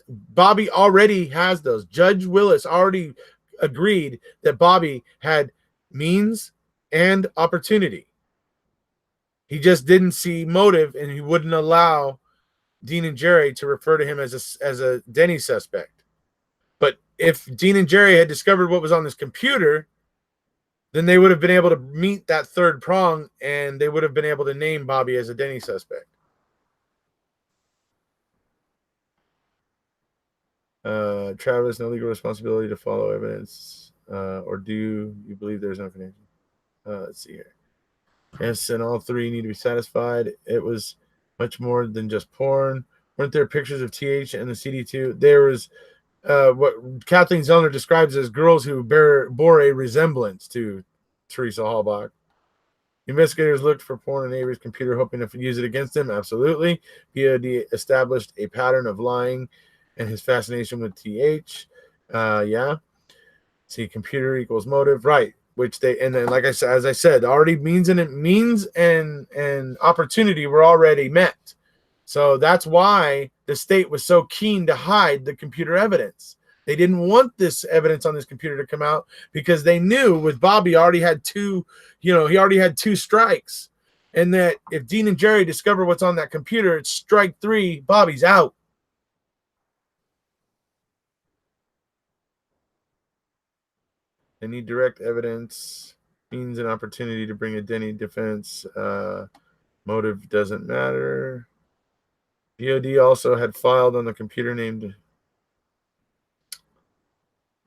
Bobby already has those. Judge Willis already agreed that Bobby had means and opportunity. He just didn't see motive, and he wouldn't allow Dean and Jerry to refer to him as a Denny suspect. But if Dean and Jerry had discovered what was on this computer, then they would have been able to meet that third prong, and they would have been able to name Bobby as a Denny suspect. Travis, no legal responsibility to follow evidence, or do you believe there's no connection? Let's see here. Yes, and all 3 need to be satisfied. It was much more than just porn. Weren't there pictures of TH and the CD2? There was what Kathleen Zellner describes as girls who bore a resemblance to Teresa Halbach. Investigators looked for porn on Avery's computer, hoping to use it against him. Absolutely. BOD established a pattern of lying and his fascination with TH. Yeah. See, computer equals motive. Right. Which they, and then, like I said, as I said, already means and opportunity were already met. So that's why the state was so keen to hide the computer evidence. They didn't want this evidence on this computer to come out because they knew with Bobby already had two, he already had 2 strikes. And that if Dean and Jerry discover what's on that computer, it's strike 3, Bobby's out. They need direct evidence, means an opportunity to bring a Denny defense. Motive doesn't matter. BOD also had filed on the computer named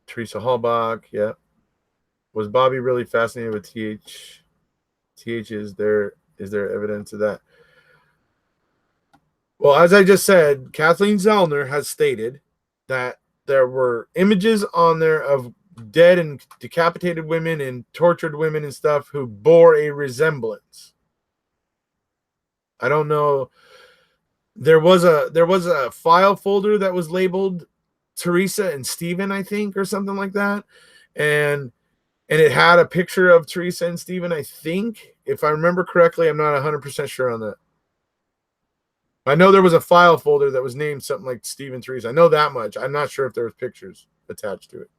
Teresa Halbach. Yeah. Was Bobby really fascinated with TH? TH, is there evidence of that? Well, as I just said, Kathleen Zellner has stated that there were images on there of dead and decapitated women and tortured women and stuff who bore a resemblance. I don't know. There was a file folder that was labeled Teresa and Stephen, I think, or something like that. And it had a picture of Teresa and Stephen, I think. If I remember correctly, I'm not 100% sure on that. I know there was a file folder that was named something like Stephen Teresa. I know that much. I'm not sure if there was pictures attached to it.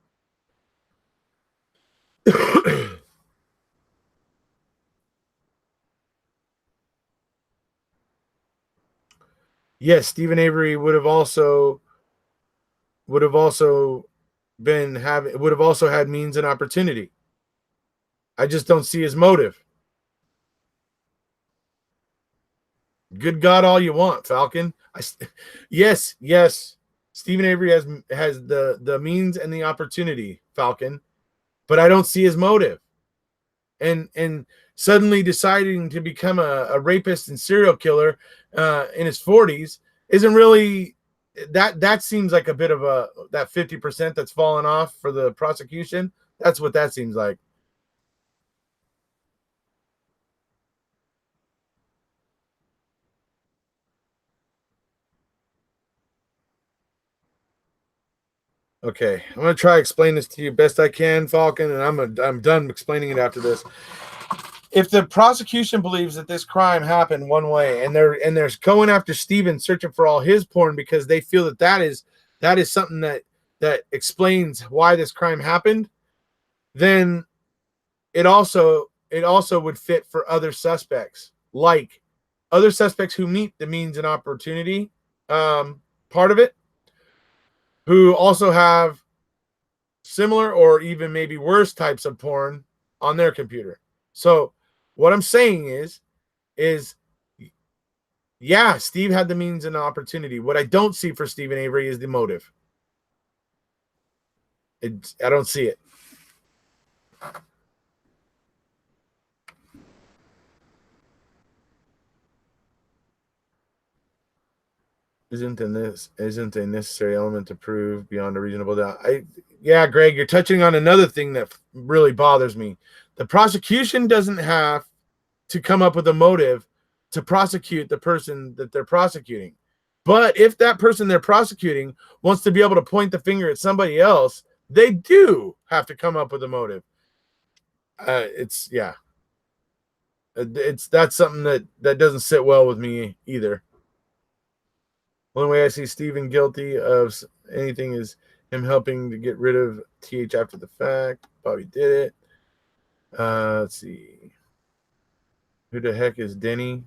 Yes, Stephen Avery would have also had means and opportunity. I just don't see his motive. Good God, all you want, Falcon. Yes. Stephen Avery has the means and the opportunity, Falcon, but I don't see his motive. And suddenly deciding to become a rapist and serial killer in his 40s isn't really that seems like a bit of that 50% that's fallen off for the prosecution. That's what that seems like. Okay, I'm gonna try to explain this to you best I can, Falcon, and I'm done explaining it after this. If the prosecution believes that this crime happened one way, and they're going after Steven, searching for all his porn because they feel that is something that explains why this crime happened, then it also would fit for other suspects, like other suspects who meet the means and opportunity part of it, who also have similar or even maybe worse types of porn on their computer. So what I'm saying is yeah, Steve had the means and opportunity. What I don't see for Stephen Avery is the motive. I don't see it. Isn't a necessary element to prove beyond a reasonable doubt. Yeah, Greg, you're touching on another thing that really bothers me. The prosecution doesn't have to come up with a motive to prosecute the person that they're prosecuting. But if that person they're prosecuting wants to be able to point the finger at somebody else, they do have to come up with a motive. That's something that doesn't sit well with me either. One way I see Stephen guilty of anything is him helping to get rid of TH after the fact. Bobby did it. Let's see. Who the heck is Denny?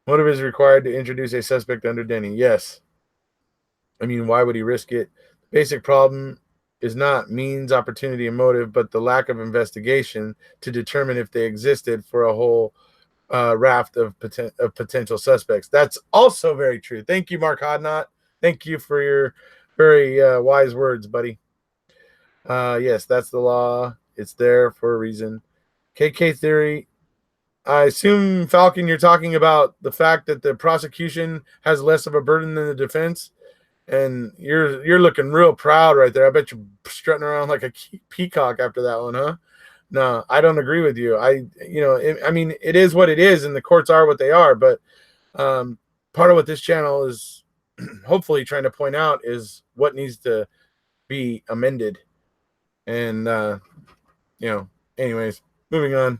Motive is required to introduce a suspect under Denny. Yes. I mean, why would he risk it? The basic problem is not means, opportunity, and motive, but the lack of investigation to determine if they existed for a whole raft of potential suspects. That's also very true. Thank you, Mark Hodnott. Thank you for your very wise words, buddy. Yes, that's the law. It's there for a reason. KK theory I assume, Falcon, you're talking about the fact that the prosecution has less of a burden than the defense, and you're looking real proud right there. I bet you're strutting around like a peacock after that one, huh? No, I don't agree with you. I mean, it is what it is, and the courts are what they are. But part of what this channel is hopefully trying to point out is what needs to be amended. And anyways, moving on.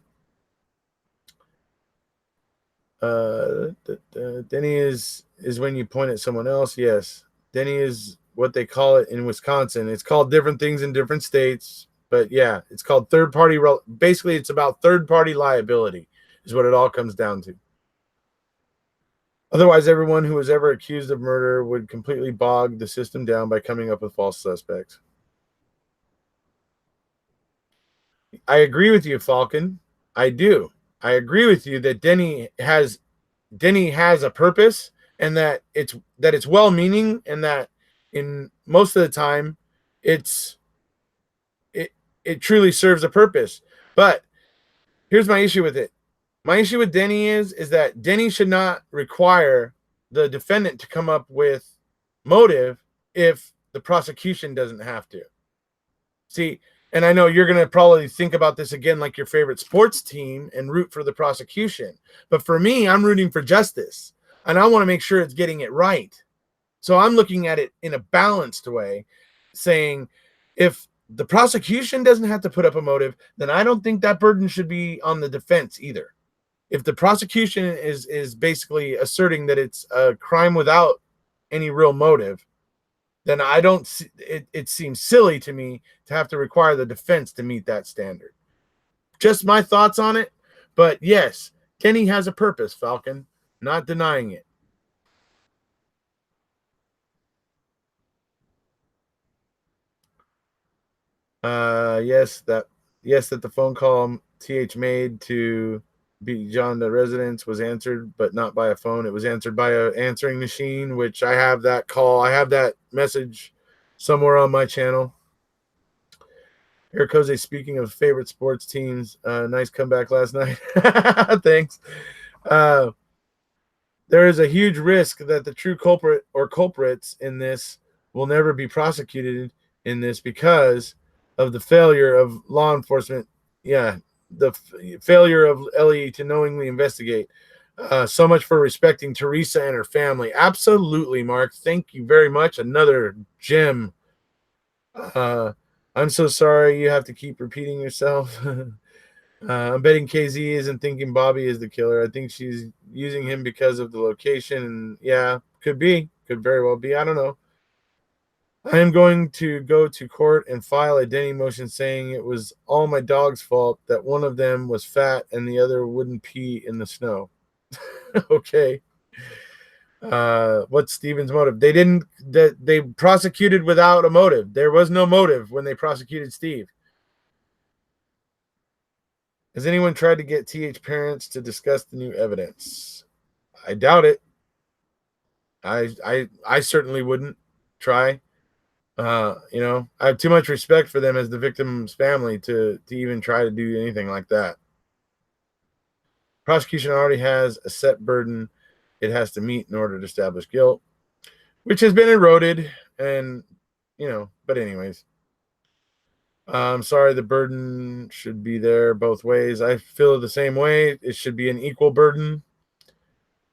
Denny is when you point at someone else. Yes, Denny is what they call it in Wisconsin. It's called different things in different states, but yeah, it's called third party. Basically, it's about third party liability is what it all comes down to. Otherwise, everyone who was ever accused of murder would completely bog the system down by coming up with false suspects. I agree with you, Falcon. I do. I agree with you that Denny has a purpose, and that it's well-meaning, and that in most of the time it truly serves a purpose. But here's my issue with it. My issue with Denny is that Denny should not require the defendant to come up with motive if the prosecution doesn't have to. See, and I know you're going to probably think about this again like your favorite sports team and root for the prosecution. But for me, I'm rooting for justice, and I want to make sure it's getting it right. So I'm looking at it in a balanced way, saying if the prosecution doesn't have to put up a motive, then I don't think that burden should be on the defense either. If the prosecution is basically asserting that it's a crime without any real motive, then I don't see, it seems silly to me to have to require the defense to meet that standard. Just my thoughts on it. But yes, Denny has a purpose, Falcon. Not denying it. Yes, that the phone call TH made to beat John the residence was answered, but not by a phone. It was answered by an answering machine, which I have that call. I have that message somewhere on my channel. Here Jose, speaking of favorite sports teams, nice comeback last night. Thanks. There is a huge risk that the true culprit or culprits in this will never be prosecuted in this because of the failure of law enforcement. Yeah, the failure of LE to knowingly investigate. So much for respecting Teresa and her family. Absolutely, Mark. Thank you very much. Another gem. I'm so sorry you have to keep repeating yourself. I'm betting KZ isn't thinking Bobby is the killer. I think she's using him because of the location. And yeah, could be. Could very well be. I don't know. I am going to go to court and file a Denny motion saying it was all my dog's fault that one of them was fat and the other wouldn't pee in the snow. Okay. What's Steven's motive? They prosecuted without a motive. There was no motive when they prosecuted Steve. Has anyone tried to get TH parents to discuss the new evidence? I doubt it. I certainly wouldn't try. I have too much respect for them as the victim's family to even try to do anything like that. Prosecution already has a set burden it has to meet in order to establish guilt, which has been eroded. And, but anyways, I'm sorry, the burden should be there both ways. I feel the same way. It should be an equal burden.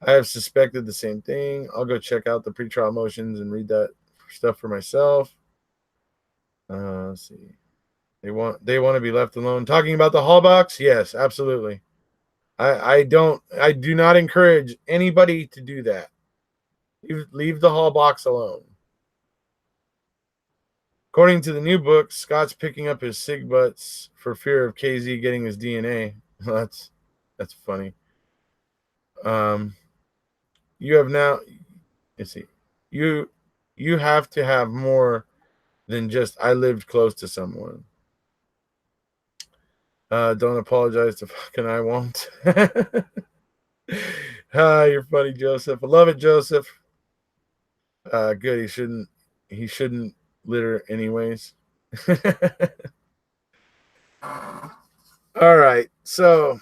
I have suspected the same thing. I'll go check out the pretrial motions and read that stuff for myself. Let's see. They want to be left alone. Talking about the hall box? Yes, absolutely. I do not encourage anybody to do that. Leave the hall box alone. According to the new book, Scott's picking up his sig butts for fear of KZ getting his DNA. That's funny. You have now, let's see, you have to have more than just I lived close to someone. Don't apologize to fucking I won't. You're funny, Joseph. I love it, Joseph. Good. He shouldn't litter anyways. All right. So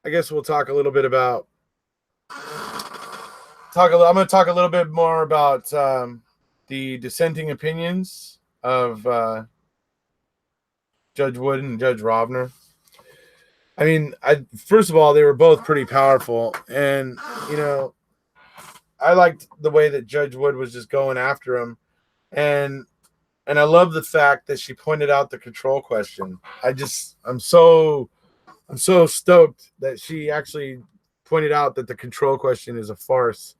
I guess we'll talk a little bit about I'm going to talk a little bit more about the dissenting opinions of Judge Wood and Judge Rovner. I mean, first of all, they were both pretty powerful, and you know, I liked the way that Judge Wood was just going after him, and I love the fact that she pointed out the control question. I'm so stoked that she actually pointed out that the control question is a farce.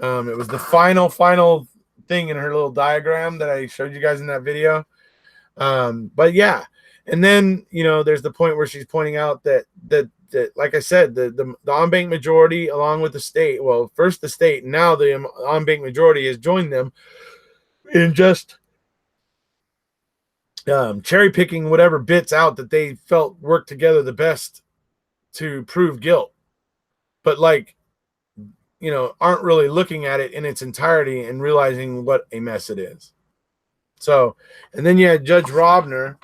It was the final thing in her little diagram that I showed you guys in that video. But yeah, and then there's the point where she's pointing out that like I said, the en banc majority along with the state, well, first the state, now the en banc majority has joined them in just cherry picking whatever bits out that they felt worked together the best to prove guilt, but aren't really looking at it in its entirety and realizing what a mess it is. So, and then you had Judge Rovner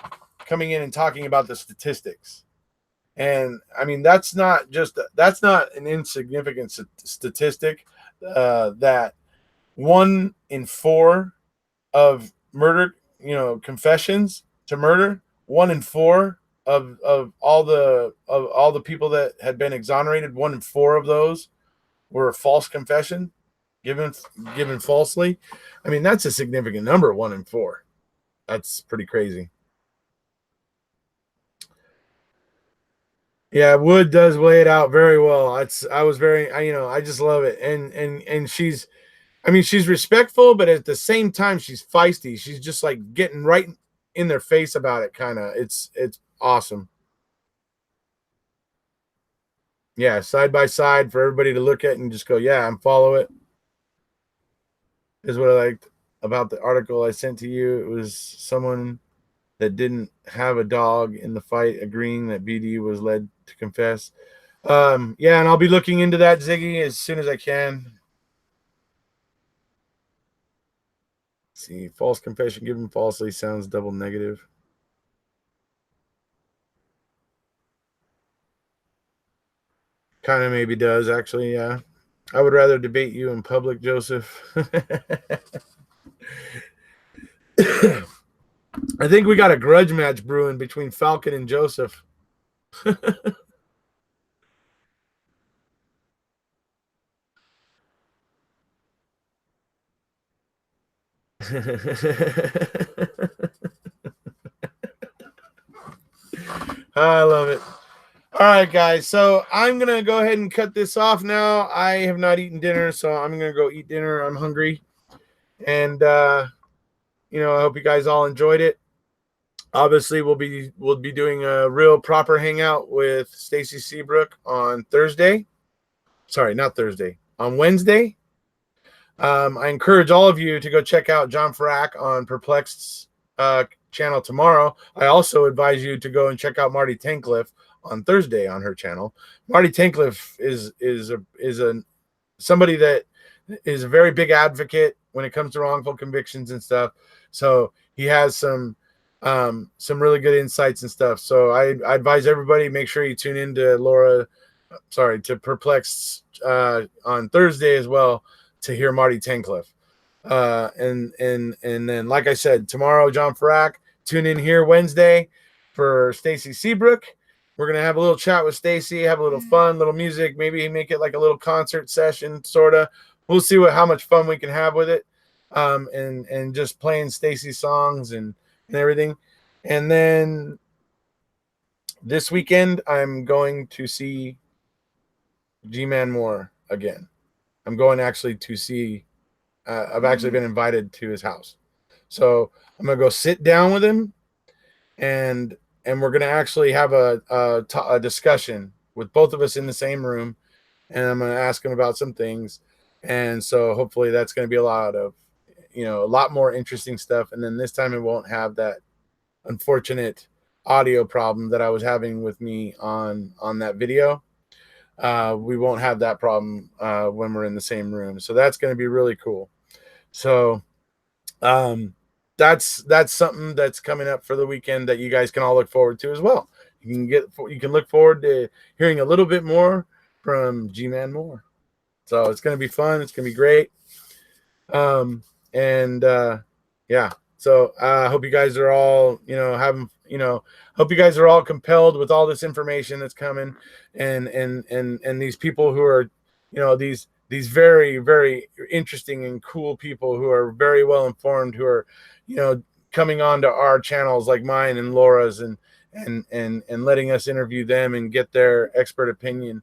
coming in and talking about the statistics. And I mean, that's not an insignificant statistic that 1 in 4 of murder, confessions to murder, 1 in 4 of all the people that had been exonerated, 1 in 4 of those were a false confession given falsely. I mean, that's a significant number, 1 in 4. That's pretty crazy. Yeah, Wood does lay it out very well. I just love it. And she's respectful, but at the same time, she's feisty. She's just like getting right in their face about it, kind of. It's awesome. Yeah, side by side for everybody to look at and just go, yeah, and follow it. Is what I liked about the article I sent to you. It was someone that didn't have a dog in the fight agreeing that BD was led to confess. Yeah, and I'll be looking into that, Ziggy, as soon as I can. Let's see, false confession given falsely sounds double negative. Kind of maybe does, actually, yeah. I would rather debate you in public, Joseph. I think we got a grudge match brewing between Falcon and Joseph. I love it. All right, guys. So I'm going to go ahead and cut this off now. I have not eaten dinner, so I'm going to go eat dinner. I'm hungry. And, I hope you guys all enjoyed it. Obviously, we'll be doing a real proper hangout with Stacy Seabrook on Thursday. Sorry, not Thursday. On Wednesday. I encourage all of you to go check out John Frack on Perplexed's channel tomorrow. I also advise you to go and check out Marty Tankliff on Thursday on her channel. Marty Tankliff is somebody that is a very big advocate when it comes to wrongful convictions and stuff. So he has some really good insights and stuff. So I advise everybody, make sure you tune in to to Perplexed on Thursday as well to hear Marty Tankliff. And then, like I said, tomorrow, John Frack. Tune in here Wednesday for Stacy Seabrook. We're going to have a little chat with Stacy, have a little fun, little music, maybe make it like a little concert session, sort of. We'll see how much fun we can have with it. And just playing Stacy's songs and everything. And then this weekend, I'm going to see G-Man Moore again. I'm going actually to see, I've actually been invited to his house. So I'm going to go sit down with him and we're going to actually have a discussion with both of us in the same room. And I'm going to ask him about some things. And so hopefully that's going to be a lot more interesting stuff. And then this time it won't have that unfortunate audio problem that I was having with me on that video. We won't have that problem when we're in the same room. So that's going to be really cool. So that's something that's coming up for the weekend that you guys can all look forward to as well. you can look forward to hearing a little bit more from G-Man Moore. So it's going to be fun. It's going to be great. Yeah. So I hope you guys are all, hope you guys are all compelled with all this information that's coming, and these people who are, these very, very interesting and cool people who are very well informed, who are, coming onto our channels like mine and Laura's, and letting us interview them and get their expert opinion,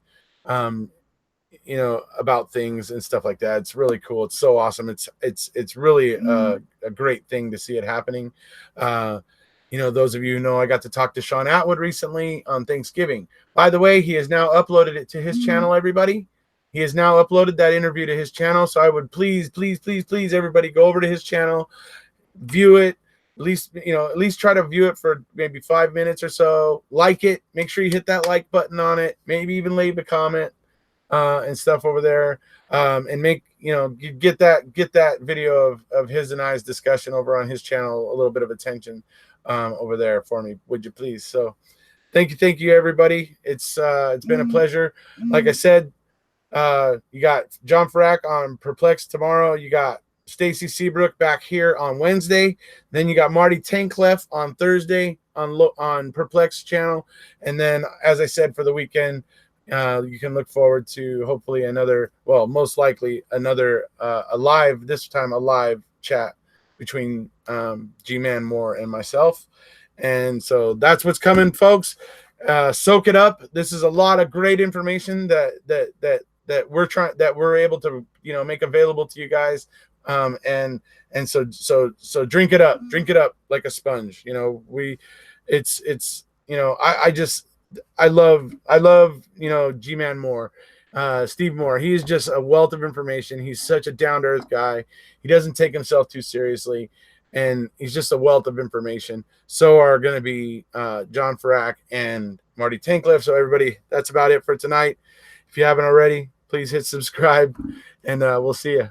about things and stuff like that. It's really cool. It's so awesome. It's really a great thing to see it happening. Those of you who know, I got to talk to Sean Atwood recently on Thanksgiving. By the way, he has now uploaded it to his channel, everybody. He has now uploaded that interview to his channel. So I would please, everybody go over to his channel, view it. At least try to view it for maybe 5 minutes or so. Like it. Make sure you hit that like button on it. Maybe even leave a comment and stuff over there. And make, get that video of his and I's discussion over on his channel a little bit of attention over there for me, would you please? So thank you everybody. It's been a pleasure. Like I said, you got John Farrak on Perplexed tomorrow. You got Stacy Seabrook back here on Wednesday. Then you got Marty Tankleff on Thursday on Perplexed channel. And then, as I said, for the weekend, you can look forward to hopefully most likely another a live chat between G-Man Moore and myself. And so that's what's coming, folks. Soak it up. This is a lot of great information that we're able to make available to you guys. And so drink it up like a sponge. I love G-Man Moore, Steve Moore. He's just a wealth of information. He's such a down-to-earth guy. He doesn't take himself too seriously, and he's just a wealth of information. So are going to be John Farrak and Marty Tankleff. So everybody, that's about it for tonight. If you haven't already, please hit subscribe, and we'll see you.